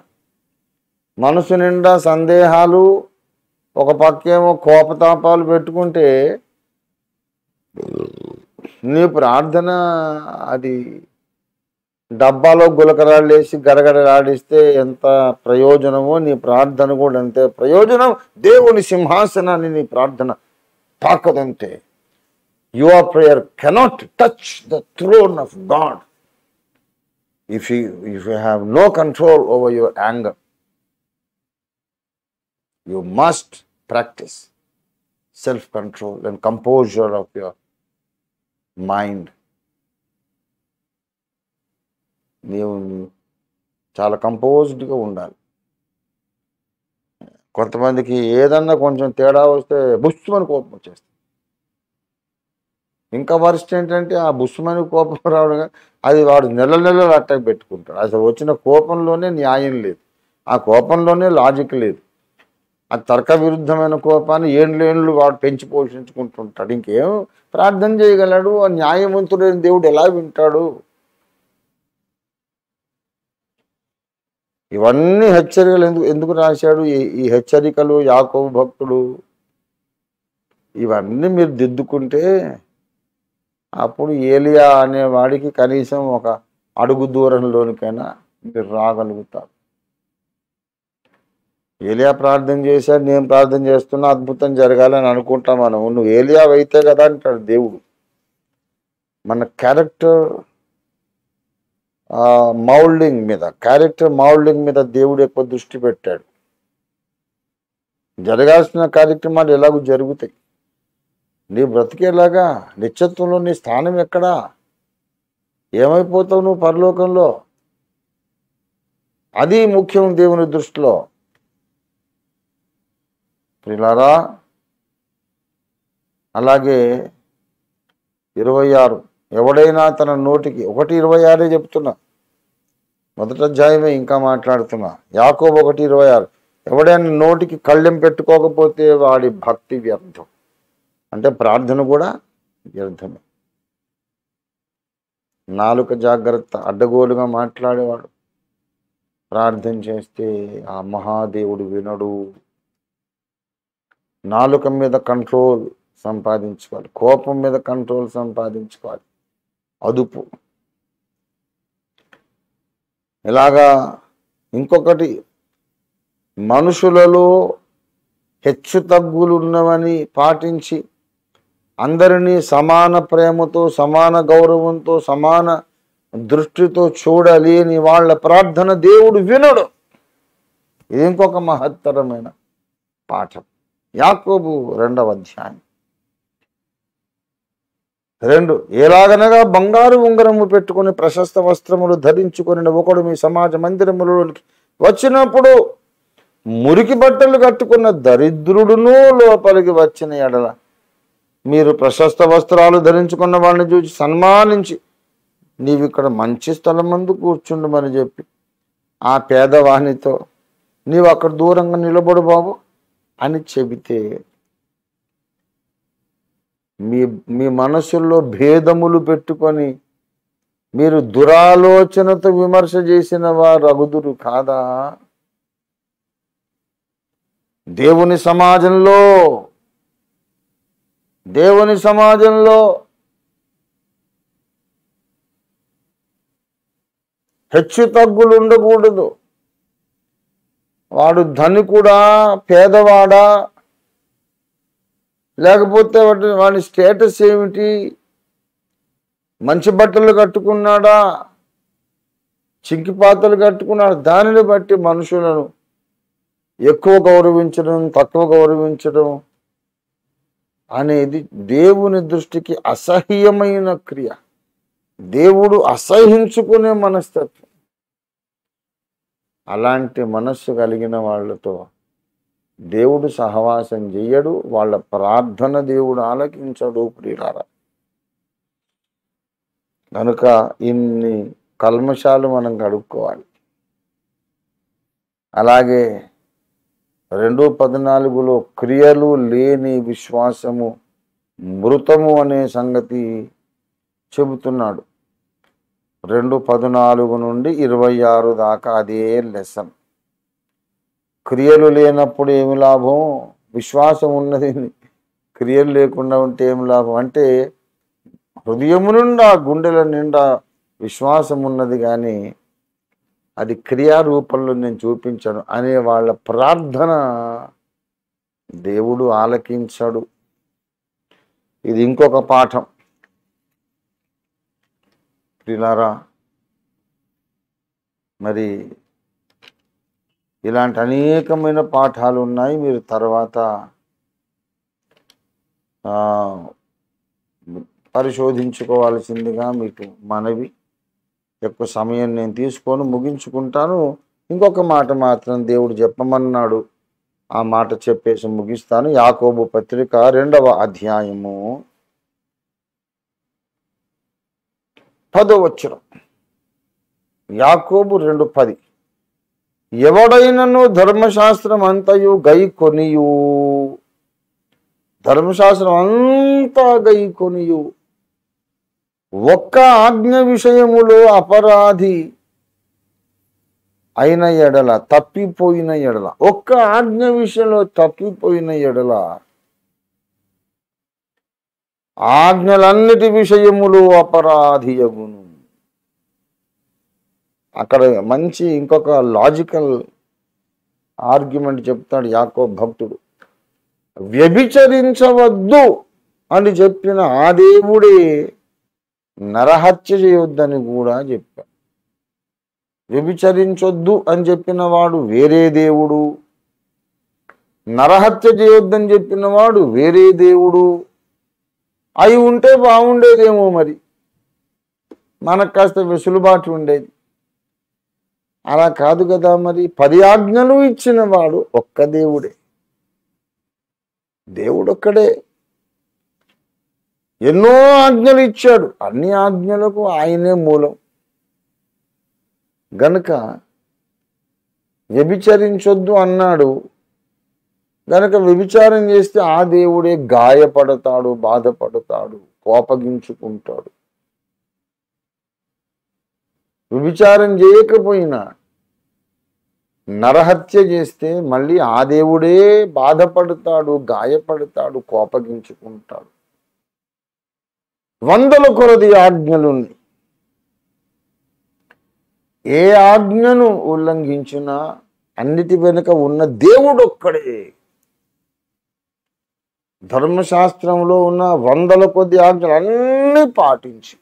మనసు నిండా సందేహాలు, ఒక పక్కేమో కోపతాపాలు పెట్టుకుంటే నీ ప్రార్థన అది డబ్బాలో గులకరాళ్ళు వేసి గడగడలాడిస్తే ఎంత ప్రయోజనమో నీ ప్రార్థన కూడా అంతే ప్రయోజనం. దేవుని సింహాసనాన్ని నీ ప్రార్థన తాకదంతే. Your prayer cannot touch the throne of God if you have no control over your anger. You must practice self-control and composure of your mind. నీవు చాలా కంపోజ్డ్గా ఉండాలి. కొంతమందికి ఏదన్నా కొంచెం తేడా వస్తే బుస్సుమని కోపం వచ్చేస్తుంది. ఇంకా వరస్ట్ ఏంటంటే ఆ బుస్సుమని కోపం రావడం అది వాడు నెలలు అట్టకి పెట్టుకుంటాడు. అసలు వచ్చిన కోపంలోనే న్యాయం లేదు, ఆ కోపంలోనే లాజిక్ లేదు. ఆ తర్క విరుద్ధమైన కోపాన్ని ఏండ్లు వాడు పెంచి పోషించుకుంటుంటాడు. ఇంకేం ప్రార్థన చేయగలడు? ఆ న్యాయవంతుడైన దేవుడు ఎలా వింటాడు? ఇవన్నీ హెచ్చరికలు ఎందుకు రాశాడు? ఈ హెచ్చరికలు యాకోబు భక్తుడు ఇవన్నీ మీరు దిద్దుకుంటే అప్పుడు ఏలియా అనేవాడికి కనీసం ఒక అడుగు దూరంలోనికైనా మీరు రాగలుగుతారు. ఏలియా ప్రార్థన చేశాడు, నేను ప్రార్థన చేస్తున్నా, అద్భుతం జరగాలని అనుకుంటాం మనం. నువ్వు ఏలియా అయితే కదా అంటాడు దేవుడు. మన క్యారెక్టర్ క్యారెక్టర్ మౌల్డింగ్ మీద దేవుడు ఎక్కువ దృష్టి పెట్టాడు. జరగాల్సిన కార్యక్రమాలు ఎలాగూ జరుగుతాయి. నీ బ్రతికేలాగా నిత్యత్వంలో నీ స్థానం ఎక్కడా? ఏమైపోతావు నువ్వు పరలోకంలో? అది ముఖ్యం దేవుని దృష్టిలో. ప్రియులారా, అలాగే 26 ఎవడైనా తన నోటికి 1:26 చెప్తున్నా, మొదటి అధ్యాయమే ఇంకా మాట్లాడుతున్నా. యాకోబు 1:26 ఎవడైనా నోటికి కళ్ళెం పెట్టుకోకపోతే వాడి భక్తి వ్యర్థం. అంటే ప్రార్థన కూడా వ్యర్థమే. నాలుక జాగ్రత్త, అడ్డగోలుగా మాట్లాడేవాడు ప్రార్థన చేస్తే ఆ మహాదేవుడు వినడు. నాలుక మీద కంట్రోల్ సంపాదించుకోవాలి, కోపం మీద కంట్రోల్ సంపాదించుకోవాలి, అదుపు. ఇలాగా ఇంకొకటి, మనుషులలో హెచ్చు తగ్గులు ఉన్నవని పాటించి అందరినీ సమాన ప్రేమతో, సమాన గౌరవంతో, సమాన దృష్టితో చూడలేని వాళ్ళ ప్రార్థన దేవుడు వినడు. ఇది ఇంకొక మహత్తరమైన పాఠం. యాకోబు 2వ అధ్యాయం 2 ఎలాగనగా బంగారు ఉంగరము పెట్టుకుని ప్రశస్త వస్త్రములు ధరించుకొని ఒకడు మీ సమాజ మందిరములోనికి వచ్చినప్పుడు మురికి బట్టలు కట్టుకున్న దరిద్రుడును లోపలికి వచ్చిన ఎడల మీరు ప్రశస్త వస్త్రాలు ధరించుకున్న వాడిని చూసి సన్మానించి నీవు ఇక్కడ మంచి స్థలం ముందు కూర్చుండమని చెప్పి ఆ పేదవానితో నీవు అక్కడ దూరంగా నిలబడు బాబు అని చెబితే, మీ మనసుల్లో భేదములు పెట్టుకొని మీరు దురాలోచనతో విమర్శ చేసిన వారు అగుదురు కాదా? దేవుని సమాజంలో హెచ్చు తగ్గులు ఉండకూడదు. వాడు ధనికుడా, పేదవాడా, లేకపోతే వాడి స్టేటస్ ఏమిటి, మంచి బట్టలు కట్టుకున్నాడా, చింకిపాతలు కట్టుకున్నాడు, దానిని బట్టి మనుషులను ఎక్కువ గౌరవించడం, తక్కువ గౌరవించడం అనేది దేవుని దృష్టికి అసహ్యమైన క్రియ. దేవుడు అసహించుకునే మనస్తత్వం. అలాంటి మనస్సు కలిగిన వాళ్ళతో దేవుడు సహవాసం చెయ్యడు, వాళ్ళ ప్రార్థన దేవుడు ఆలకించడు. ప్రియులారా, కనుక ఇన్ని కల్మషాలు మనం కడుక్కోవాలి. అలాగే 2:14 క్రియలు లేని విశ్వాసము మృతము అనే సంగతి చెబుతున్నాడు. 2:14 నుండి 26 దాకా అదే లెసన్. క్రియలు లేనప్పుడు ఏమి లాభం? విశ్వాసం ఉన్నది, క్రియలు లేకుండా ఉంటే ఏమి లాభం? అంటే హృదయము నిండా, గుండెల నిండా విశ్వాసం ఉన్నది కానీ అది క్రియారూపంలో నేను చూపించను అనే వాళ్ళ ప్రార్థన దేవుడు ఆలకించడు. ఇది ఇంకొక పాఠం. ప్రియులారా, మరి ఇలాంటి అనేకమైన పాఠాలు ఉన్నాయి. మీరు తర్వాత పరిశోధించుకోవాల్సిందిగా మీకు మనవి. ఎక్కువ సమయం నేను తీసుకొని ముగించుకుంటాను. ఇంకొక మాట మాత్రం దేవుడు చెప్పమన్నాడు. ఆ మాట చెప్పేసి ముగిస్తాను. యాకోబు పత్రిక 2వ అధ్యాయము 10వ వచనం. యాకోబు 2:10. ఎవడైనను ధర్మశాస్త్రం అంతయు గై కొనియు, ధర్మశాస్త్రం అంతా గై కొనియు ఒక్క ఆజ్ఞ విషయములో అపరాధి అయిన ఎడల, తప్పిపోయిన ఎడల, ఒక్క ఆజ్ఞ విషయంలో తప్పిపోయిన ఎడల, ఆజ్ఞలన్నిటి విషయములు అపరాధియగును. అక్కడ మంచి ఇంకొక లాజికల్ ఆర్గ్యుమెంట్ చెప్తాడు యాకోబు భక్తుడు. వ్యభిచరించవద్దు అని చెప్పిన ఆ దేవుడే నరహత్య చేయొద్దని కూడా చెప్పాడు. వ్యభిచరించొద్దు అని చెప్పిన వాడు వేరే దేవుడు, నరహత్య చేయొద్దని చెప్పిన వాడు వేరే దేవుడు. అవి ఉంటే బాగుండేదేమో, మరి మనకు కాస్త వెసులుబాటు ఉండేది. అలా కాదు కదా. మరి 10 ఆజ్ఞలు ఇచ్చిన వాడు ఒక్క దేవుడే, దేవుడొక్కడే. ఎన్నో ఆజ్ఞలు ఇచ్చాడు, అన్ని ఆజ్ఞలకు ఆయనే మూలం. గనుక వ్యభిచరించొద్దు అన్నాడు గనుక వ్యభిచారం చేస్తే ఆ దేవుడే గాయపడతాడు, బాధపడతాడు, కోపగించుకుంటాడు. వ్యభిచారం చేయకపోయినా నరహత్య చేస్తే మళ్ళీ ఆ దేవుడే బాధపడతాడు, గాయపడతాడు, కోపగించుకుంటాడు. 100 కొలది ఆజ్ఞలున్నాయి. ఏ ఆజ్ఞను ఉల్లంఘించినా అన్నిటి వెనుక ఉన్న దేవుడు ఒక్కడే. ధర్మశాస్త్రంలో ఉన్న 100 కొద్ది ఆజ్ఞలు అన్నీ పాటించి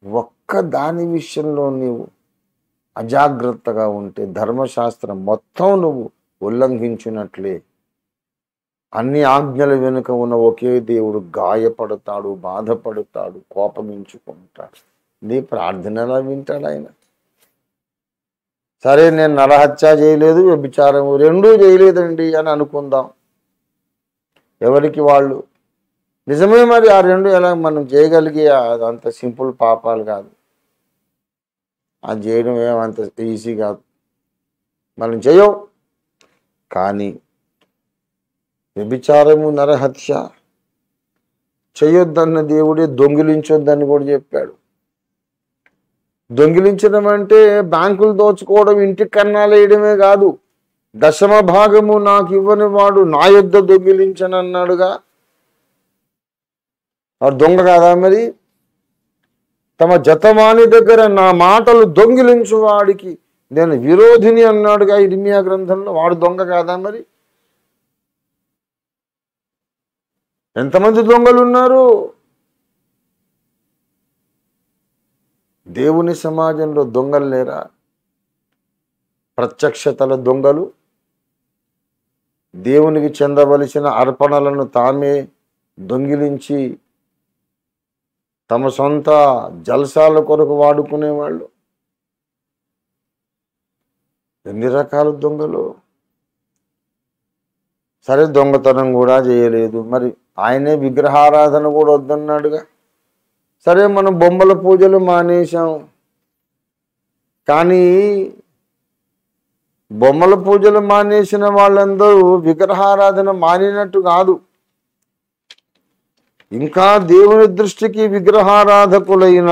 ఒక్క దాని విషయంలో నీవు అజాగ్రత్తగా ఉంటే ధర్మశాస్త్రం మొత్తం నువ్వు ఉల్లంఘించినట్లే. అన్ని ఆజ్ఞల వెనుక ఉన్న ఒకే దేవుడు గాయపడతాడు, బాధపడతాడు, కోపగించుకుంటాడు. నీ ప్రార్థన ఎలా వింటాడు ఆయన? సరే, నేను నరహత్య చేయలేదు, వ్యభిచారం రెండూ చేయలేదండి అని అనుకుందాం. ఎవరికి వాళ్ళు నిజమే. మరి ఆ రెండు ఎలా మనం చేయగలిగే అదంత సింపుల్ పాపాలు కాదు. అది చేయడం ఏమంత ఈజీ కాదు, మనం చేయం. కానీ వ్యభిచారము, నరహత్య చేయొద్దన్న దేవుడే దొంగిలించొద్దని కూడా చెప్పాడు. దొంగిలించడం అంటే బ్యాంకులు దోచుకోవడం, ఇంటికి కన్నాలు వేయడమే కాదు. 10వ భాగము నాకు ఇవ్వని వాడు నా యొద్ద దొంగిలించనన్నాడుగా. వాడు దొంగ కాదా? మరి తమ జతవాని దగ్గర నా మాటలు దొంగిలించు వాడికి నేను విరోధిని అన్నాడుగా ఇర్మియా గ్రంథంలో. వాడు దొంగ కాదా? మరి ఎంతమంది దొంగలు ఉన్నారు దేవుని సమాజంలో? దొంగలు లేరా? ప్రత్యక్షతల దొంగలు, దేవునికి చెందవలసిన అర్పణలను తామే దొంగిలించి తమ సొంత జల్సాల కొరకు వాడుకునేవాళ్ళు. ఎన్ని రకాల దొంగలు. సరే, దొంగతనం కూడా చేయలేదు, మరి ఆయనే విగ్రహారాధన కూడా వద్దన్నాడుగా. సరే, మనం బొమ్మల పూజలు మానేశాం, కానీ బొమ్మల పూజలు మానేసిన వాళ్ళందరూ విగ్రహారాధన మానినట్టు కాదు. ఇంకా దేవుని దృష్టికి విగ్రహారాధకులైన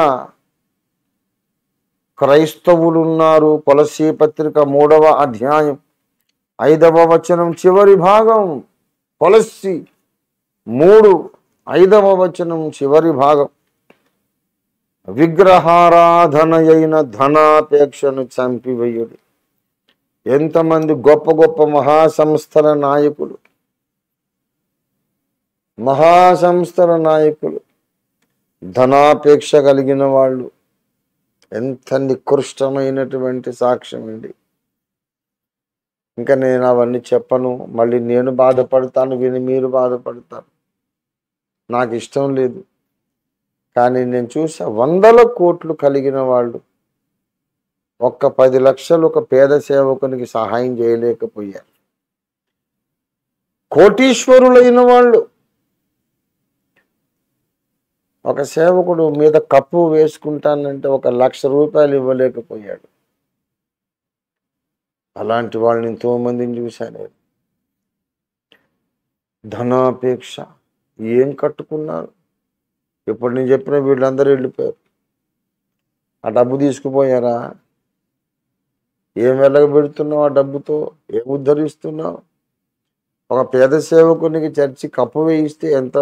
క్రైస్తవులు ఉన్నారు. కొలస్సీ పత్రిక 3వ అధ్యాయం 5వ వచనం చివరి భాగం. కొలస్సీ 3:5వ వచనం చివరి భాగం. విగ్రహారాధనయైన ధనాపేక్షను చంపివేయుడి. ఎంతమంది గొప్ప గొప్ప మహాసంస్థల నాయకులు ధనాపేక్ష కలిగిన వాళ్ళు. ఎంత నికృష్టమైనటువంటి సాక్ష్యం అండి. ఇంకా నేను అవన్నీ చెప్పను, మళ్ళీ నేను బాధపడతాను, విని మీరు బాధపడతారు. నాకు ఇష్టం లేదు. కానీ నేను చూసా 100 కోట్లు కలిగిన వాళ్ళు ఒక్క 10 లక్షలు ఒక పేద సేవకునికి సహాయం చేయలేకపోయారు. కోటీశ్వరులైన వాళ్ళు ఒక సేవకుడు మీద కప్పు వేసుకుంటానంటే 1,00,000 ఇవ్వలేకపోయాడు. అలాంటి వాళ్ళని ఎంతోమందిని చూశాను. ధనాపేక్ష ఏం కట్టుకున్నారు? ఇప్పుడు నేను చెప్పిన వీళ్ళందరూ వెళ్ళిపోయారు. ఆ డబ్బు తీసుకుపోయారా? ఏం వెలగబెడుతున్నావు? ఆ డబ్బుతో ఏం ఉద్ధరిస్తున్నావు? ఒక పేద సేవకునికి చర్చి కప్పు వేయిస్తే ఎంత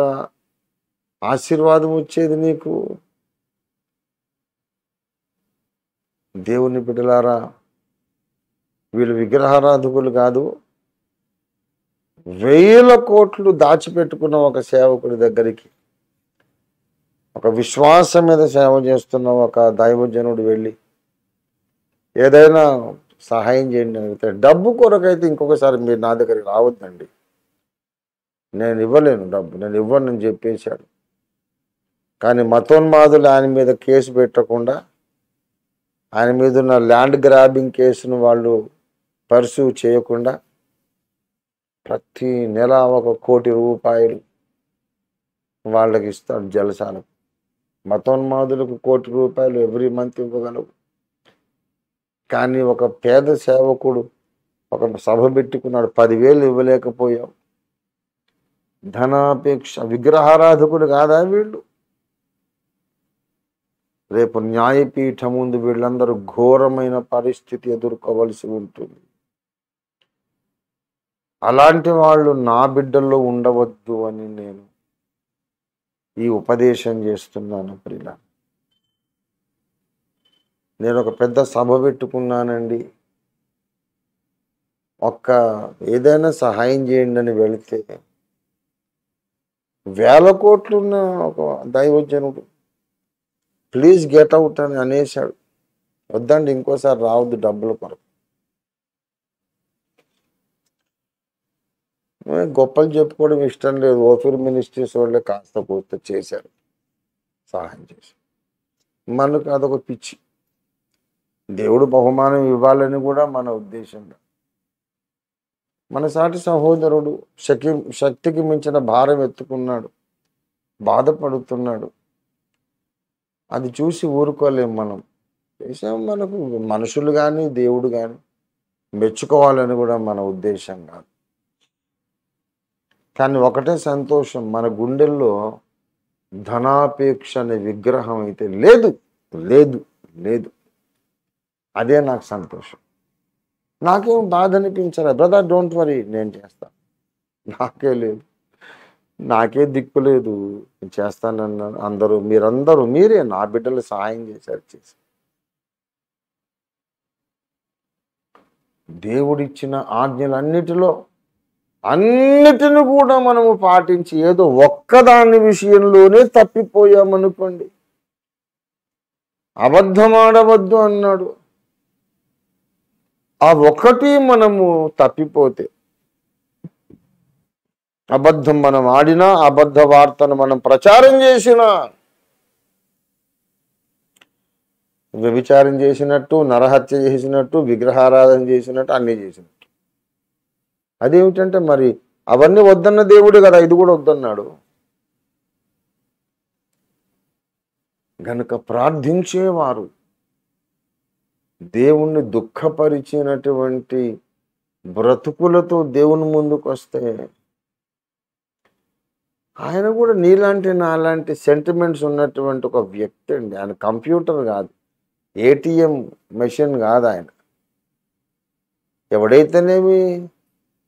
ఆశీర్వాదం వచ్చేది నీకు. దేవుని బిడ్డలారా, వీళ్ళు విగ్రహారాధకులు కాదు. 1000 కోట్లు దాచిపెట్టుకున్న ఒక సేవకుడి దగ్గరికి ఒక విశ్వాసం మీద సేవ చేస్తున్న ఒక దైవజనుడు వెళ్ళి ఏదైనా సహాయం చేయండి అడిగితే, డబ్బు కొరకైతే ఇంకొకసారి మీరు నా దగ్గరికి రావద్దండి, నేను ఇవ్వలేను డబ్బు, నేను ఇవ్వనని చెప్పేశాడు. కానీ మతోన్మాదులు ఆయన మీద కేసు పెట్టకుండా, ఆయన మీద ఉన్న ల్యాండ్ గ్రాబింగ్ కేసును వాళ్ళు పర్సూ చేయకుండా ప్రతి నెల 1 కోటి రూపాయలు వాళ్ళకి ఇస్తాడు జలసాలకు. మతోన్మాదులకు 1 కోటి రూపాయలు ఎవ్రీ మంత్ ఇవ్వగలవు. కానీ ఒక పేద సేవకుడు ఒక సభ పెట్టుకున్నాడు, 10,000 ఇవ్వలేకపోయావు. ధనాపేక్ష. విగ్రహారాధకులు కాదా వీళ్ళు? రేపు న్యాయపీఠం ముందు వీళ్ళందరూ ఘోరమైన పరిస్థితి ఎదుర్కోవలసి ఉంటుంది. అలాంటి వాళ్ళు నా బిడ్డల్లో ఉండవద్దు అని నేను ఈ ఉపదేశం చేస్తున్నాను. ప్రియుల, నేను ఒక పెద్ద సభ పెట్టుకున్నానండి, ఏదైనా సహాయం చేయండి అని వెళితే 1000 కోట్లున్న ఒక దైవజనుడు ప్లీజ్ గెట్ అవుట్ అని అనేశాడు. వద్దండి, ఇంకోసారి రావద్దు డబ్బుల కొరకు. గొప్పలు చెప్పుకోవడం ఇష్టం లేదు. ఓఫీర్ మినిస్ట్రీస్ వాళ్ళే కాస్త కూస్త చేశారు, సహాయం చేశారు. మనకు అదొక పిచ్చి. దేవుడు బహుమానం ఇవ్వాలని కూడా మన ఉద్దేశంగా. మన సాటి సహోదరుడు శక్తికి మించిన భారం ఎత్తుకున్నాడు, బాధపడుతున్నాడు. అది చూసి ఊరుకోలేం మనం. చేసాం, మనకు మనుషులు కానీ దేవుడు కానీ మెచ్చుకోవాలని కూడా మన ఉద్దేశం కాదు. కానీ ఒకటే సంతోషం, మన గుండెల్లో ధనాపేక్ష అనే విగ్రహం అయితే లేదు లేదు లేదు. అదే నాకు సంతోషం. నాకేం బాధ అనిపించలే. బ్రదర్ డోంట్ వరీ, నేను చేస్తాను, నాకే లేదు, నాకే దిక్కు లేదు, నేను చేస్తానన్నాను. మీరే నా బిడ్డలు సహాయం చేశారు. దేవుడిచ్చిన ఆజ్ఞలన్నిటిలో అన్నిటిని కూడా మనము పాటించి ఏదో ఒక్కదాని విషయంలోనే తప్పిపోయామనుకోండి, అబద్ధమాడవద్దు అన్నాడు, ఆ ఒకటి మనము తప్పిపోతే, అబద్ధం మనం ఆడినా, అబద్ధ వార్తను మనం ప్రచారం చేసినా, వ్యభిచారం చేసినట్టు, నరహత్య చేసినట్టు, విగ్రహారాధన చేసినట్టు, అన్నీ చేసినట్టు. అదేమిటంటే మరి అవన్నీ వద్దన్న దేవుడు కదా ఇది కూడా వద్దన్నాడు. గనుక ప్రార్థించేవారు దేవుణ్ణి దుఃఖపరిచినటువంటి బ్రతుకులతో దేవుని ముందుకు వస్తే, ఆయన కూడా నీలాంటి నాలాంటి సెంటిమెంట్స్ ఉన్నటువంటి ఒక వ్యక్తి అండి. ఆయన కంప్యూటర్ కాదు, ఏటీఎం మెషిన్ కాదు. ఆయన ఎవడైతేనేమి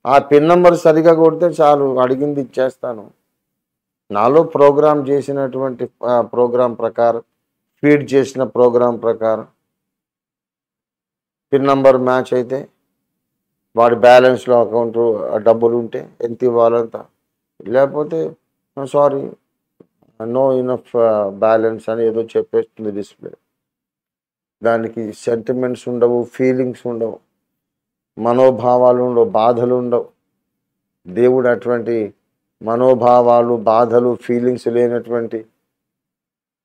ఆ పిన్ నెంబర్ సరిగా కొడితే చాలు, అడిగింది ఇచ్చేస్తాను. నాలో ప్రోగ్రామ్ చేసినటువంటి ప్రోగ్రాం ప్రకారం, ఫీడ్ చేసిన ప్రోగ్రాం ప్రకారం పిన్ నంబర్ మ్యాచ్ అయితే వాడి బ్యాలెన్స్లో అకౌంట్ డబ్బులు ఉంటే ఎంత ఇవ్వాలంత, లేకపోతే సారీ నో ఇనఫ్ బ్యాలెన్స్ అని ఏదో చెప్పేస్తుంది డిస్ప్లే. దానికి సెంటిమెంట్స్ ఉండవు, ఫీలింగ్స్ ఉండవు, మనోభావాలు ఉండవు, బాధలు ఉండవు. దేవుడు అటువంటి మనోభావాలు, బాధలు, ఫీలింగ్స్ లేనటువంటి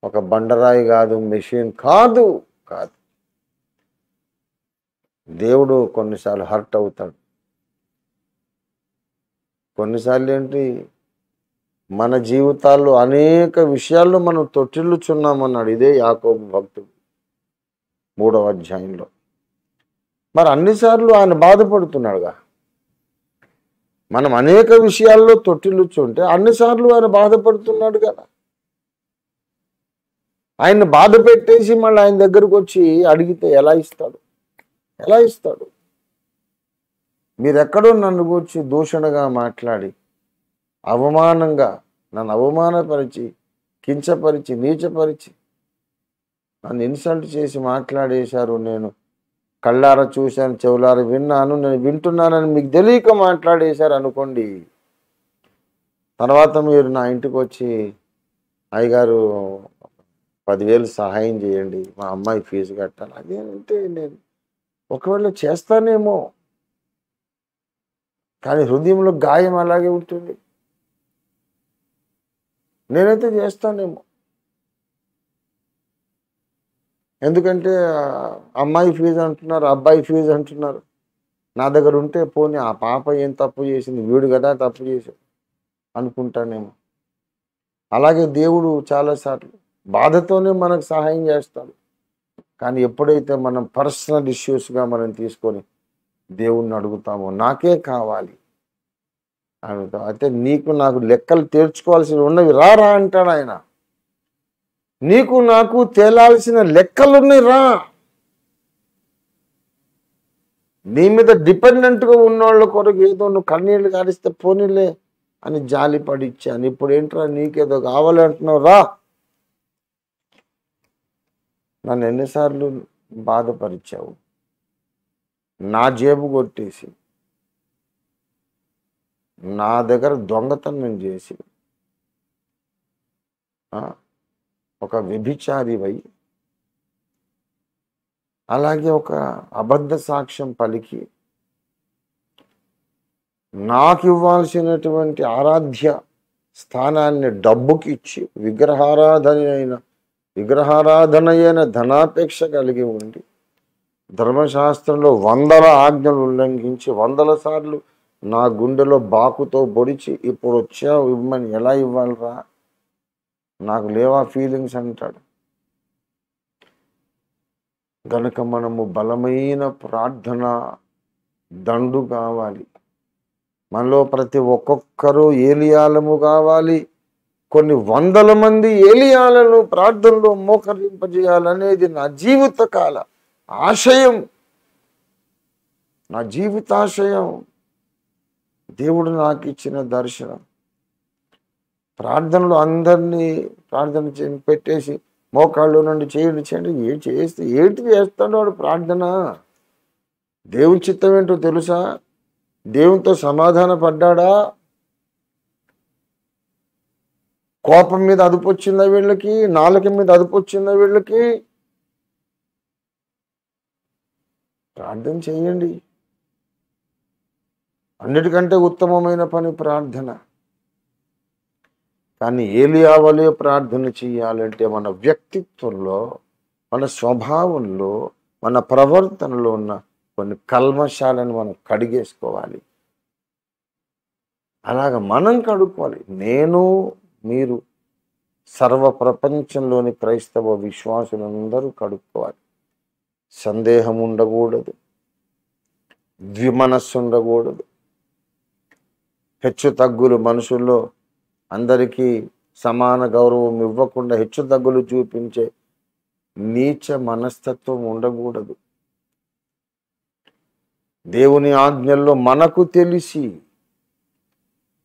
ఒక బండరాయి కాదు, మెషిన్ కాదు. దేవుడు కొన్నిసార్లు హర్ట్ అవుతాడు. కొన్నిసార్లు ఏంటి, మన జీవితాల్లో అనేక విషయాల్లో మనం తొట్టిల్లుచున్నామన్నాడు ఇదే యాకోబు భక్తుడు 3వ అధ్యాయంలో. మరి అన్నిసార్లు ఆయన బాధపడుతున్నాడుగా. మనం అనేక విషయాల్లో తొట్టిల్లుచుంటే అన్నిసార్లు ఆయన బాధపడుతున్నాడు కదా. ఆయన బాధ పెట్టేసి మళ్ళీ ఆయన దగ్గరకు వచ్చి అడిగితే ఎలా ఇస్తాడు? ఎలా ఇస్తాడు? మీరెక్కడో నన్ను గురించి దూషణగా మాట్లాడి అవమానంగా నన్ను అవమానపరిచి, కించపరిచి, నీచపరిచి, నన్ను ఇన్సల్ట్ చేసి మాట్లాడేశారు. నేను కళ్ళారా చూశాను, చెవులారా విన్నాను, నేను వింటున్నానని మీకు తెలియక మాట్లాడేశారు అనుకోండి. తర్వాత మీరు నా ఇంటికి వచ్చి, అయ్యగారు 10,000 సహాయం చేయండి, మా అమ్మాయి ఫీజు కట్టాలి, అదేంటే నేను ఒకవేళ చేస్తానేమో, కానీ హృదయంలో గాయం అలాగే ఉంటుంది. నేనైతే చేస్తానేమో, ఎందుకంటే అమ్మాయి ఫీజు అంటున్నారు, అబ్బాయి ఫీజు అంటున్నారు. నా దగ్గర ఉంటే పోనీ ఆ పాప ఏం తప్పు చేసింది, వీడు కదా తప్పు చేశాడు అనుకుంటానేమో. అలాగే దేవుడు చాలాసార్లు బాధతోనే మనకు సహాయం చేస్తాడు. కానీ ఎప్పుడైతే మనం పర్సనల్ ఇష్యూస్గా మనం తీసుకొని దేవుణ్ణి అడుగుతామో, నాకే కావాలి అడుగుతాం, అయితే నీకు నాకు లెక్కలు తీర్చుకోవాల్సి ఉన్నవి రా అంటాడు ఆయన. నీకు నాకు తేలాల్సిన లెక్కలున్నాయి రా. నీ మీద డిపెండెంట్గా ఉన్నోళ్ళ కొరకు ఏదో నువ్వు కన్నీళ్ళు కారిస్తే పోనీలే అని జాలి పడిచ్చాను, ఇప్పుడు ఏంట్రా నీకేదో కావాలి అంటున్నావు రా. నన్ను ఎన్నిసార్లు బాధపరిచావు, నా జేబు కొట్టేసి, నా దగ్గర దొంగతనం చేసి, ఒక వ్యభిచారివై, అలాగే ఒక అబద్ధ సాక్ష్యం పలికి, నాకు ఇవ్వాల్సినటువంటి ఆరాధ్య స్థానాన్ని డబ్బుకి ఇచ్చి విగ్రహారాధన ధనాపేక్ష కలిగి ఉండి, ధర్మశాస్త్రంలో 100 ఆజ్ఞలు ఉల్లంఘించి 100 సార్లు నా గుండెలో బాకుతో పొడిచి ఇప్పుడు వచ్చావు ఇవ్వమని ఎలా ఇవ్వాలరా, నాకు లేవా ఫీలింగ్స్ అంటాడు. గనుక మనము బలమైన ప్రార్థన దండు కావాలి. మనలో ప్రతి ఒక్కొక్కరు ఏలియాలము కావాలి. కొన్ని 100 మంది ఏలియాలను ప్రార్థనలో మోకరింపజేయాలనేది నా జీవితకాల ఆశయం, నా జీవితాశయం. దేవుడు నాకు ఇచ్చిన దర్శనం. ప్రార్థనలో అందరినీ ప్రార్థన పెట్టేసి మోకాళ్ళు నుండి చేయండి ఏం చేస్తే ఏంటి చేస్తాడు వాడు ప్రార్థన? దేవుని చిత్తం ఏంటో తెలుసా? దేవునితో సమాధాన పడ్డాడా? కోపం మీద అదుపు వచ్చిందా వీళ్ళకి? నాలుక మీద అదుపు వచ్చిందా వీళ్ళకి? ప్రార్థన చేయండి. అన్నిటికంటే ఉత్తమమైన పని ప్రార్థన. కానీ ఏలియా వలె ప్రార్థన చేయాలంటే మన వ్యక్తిత్వంలో, మన స్వభావంలో, మన ప్రవర్తనలో ఉన్న కొన్ని కల్మషాలను మనం కడిగేసుకోవాలి. అలాగ మనం కడుక్కోవాలి. నేను, మీరు, సర్వ ప్రపంచంలోని క్రైస్తవ విశ్వాసులందరూ కడుక్కోవాలి. సందేహం ఉండకూడదు, ద్విమనస్సు ఉండకూడదు, హెచ్చు తగ్గులు మనుషుల్లో అందరికీ సమాన గౌరవం ఇవ్వకుండా హెచ్చు తగ్గులు చూపించే నీచ మనస్తత్వం ఉండకూడదు. దేవుని ఆజ్ఞల్లో మనకు తెలిసి,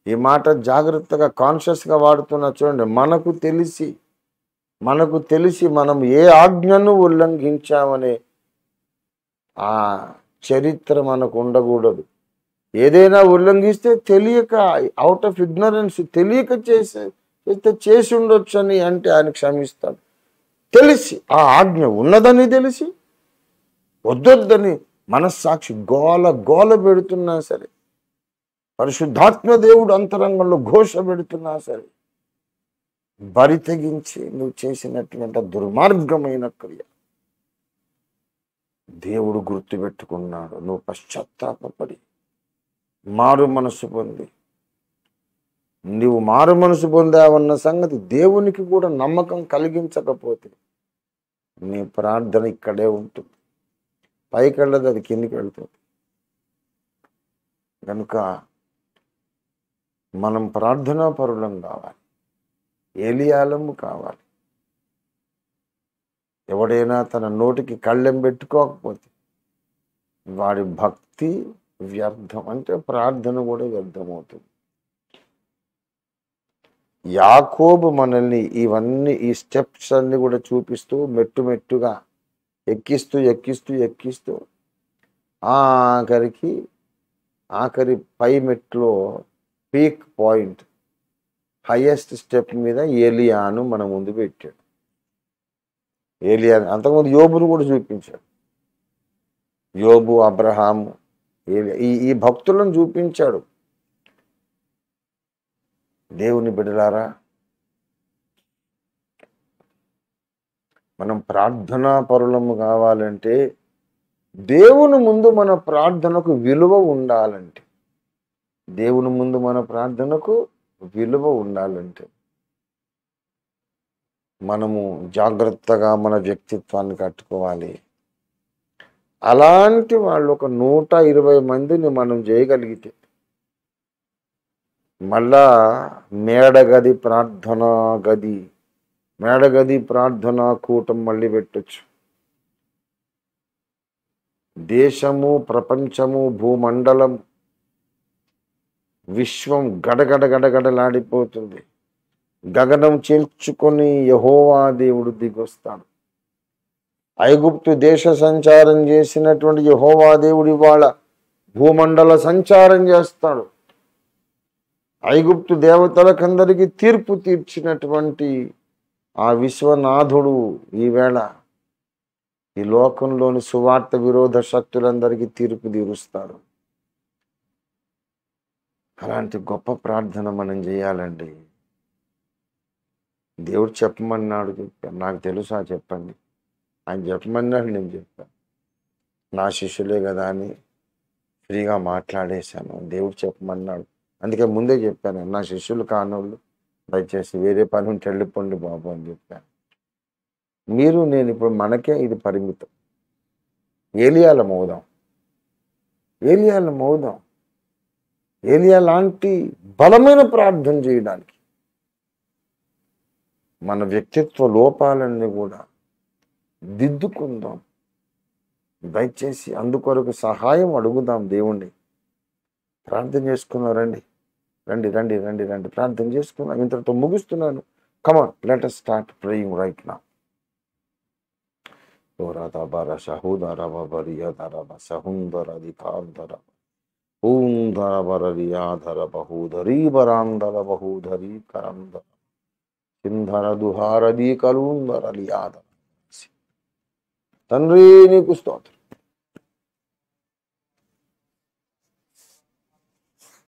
ఈ మాట జాగ్రత్తగా కాన్షియస్గా వాడుతున్నా చూడండి, మనకు తెలిసి మనం ఏ ఆజ్ఞను ఉల్లంఘించామనే ఆ చరిత్ర మనకు ఉండకూడదు. ఏదైనా ఉల్లంఘిస్తే తెలియక, అవుట్ ఆఫ్ ఇగ్నరెన్స్, తెలియక చేసి ఉండొచ్చు అని అంటే ఆయన క్షమిస్తాడు. తెలిసి, ఆ ఆజ్ఞ ఉన్నదని తెలిసి వద్దొద్దని మనస్సాక్షి గోల పెడుతున్నా సరే, పరిశుద్ధాత్మ దేవుడు అంతరంగంలో ఘోష పెడుతున్నా సరే, బరి తెగించి నువ్వు చేసినటువంటి దుర్మార్గమైన క్రియ దేవుడు గుర్తుపెట్టుకున్నాడు. నువ్వు పశ్చాత్తాపపడి మారు మనసు పొంది, నువ్వు మారు మనసు పొందావన్న సంగతి దేవునికి కూడా నమ్మకం కలిగించకపోతే నీ ప్రార్థన ఇక్కడే ఉంటుంది. పైకి వెళ్ళదు, అది కిందికి వెళ్తుంది. కనుక మనం ప్రార్థనా పరులం కావాలి, ఏలియాలము కావాలి. ఎవడైనా తన నోటికి కళ్ళెం పెట్టుకోకపోతే వాడి భక్తి వ్యర్థం, అంటే ప్రార్థన కూడా వ్యర్థమవుతుంది. యాకోబు మనల్ని ఇవన్నీ, ఈ స్టెప్స్ అన్ని కూడా చూపిస్తూ మెట్టుగా ఎక్కిస్తూ ఆఖరి పై మెట్లో పీక్ పాయింట్, హైయెస్ట్ స్టెప్ మీద ఏలియాను మన ముందు పెట్టాడు. ఏలియాను అంతకుముందు యోబును కూడా చూపించాడు. యోబు, అబ్రహాము, ఈ భక్తులను చూపించాడు. దేవుని బిడ్డలారా, మనం ప్రార్థనా పరులము కావాలంటే దేవుని ముందు మన ప్రార్థనకు విలువ ఉండాలంటే, దేవుని ముందు మన ప్రార్థనకు విలువ ఉండాలంటే మనము జాగ్రత్తగా మన వ్యక్తిత్వాన్ని కట్టుకోవాలి. అలాంటి వాళ్ళు ఒక 120 మందిని మనం చేయగలిగితే మళ్ళా మేడగది ప్రార్థనా కూటం మళ్ళీ పెట్టొచ్చు. దేశము, ప్రపంచము, భూమండలం, విశ్వం గడగడలాడిపోతుంది. గగనం చేల్చుకొని యెహోవా దేవుడు దిగొస్తాడు. ఐగుప్తు దేశ సంచారం చేసినటువంటి యెహోవా దేవుడు ఇవాళ భూమండల సంచారం చేస్తాడు. ఐగుప్తు దేవతలకందరికీ తీర్పు తీర్చినటువంటి ఆ విశ్వనాథుడు ఈవేళ ఈ లోకంలోని సువార్త విరోధ శక్తులందరికీ తీర్పు తీరుస్తాడు. అలాంటి గొప్ప ప్రార్థన మనం చేయాలండి. దేవుడు చెప్పమన్నాడు, చెప్పాను. నాకు తెలుసా చెప్పండి, ఆయన చెప్పమన్నాడు, నేను చెప్పాను. నా శిష్యులే కదా అని ఫ్రీగా మాట్లాడేశాను. దేవుడు చెప్పమన్నాడు, అందుకే ముందే చెప్పాను. నా శిష్యులు కానోళ్ళు దయచేసి వేరే పని ఉంటే వెళ్ళిపోండి బాబు అని చెప్పాను. మీరు నేను ఇప్పుడు మనకే ఇది పరిమితం. ఏలియాల మౌదాం, ఏలియా లాంటి బలమైన ప్రార్థన చేయడానికి మన వ్యక్తిత్వ లోపాలన్నీ కూడా దిద్దుకుందాం. దయచేసి అందుకొరకు సహాయం అడుగుదాం దేవుణ్ణి. ప్రార్థన చేసుకున్నాం, రండి ప్రార్థన చేసుకున్నాం. ఇంతటితో ముగిస్తున్నాను. కమాన్, let us start praying right now. తండ్రి నీకు స్తోత్రం.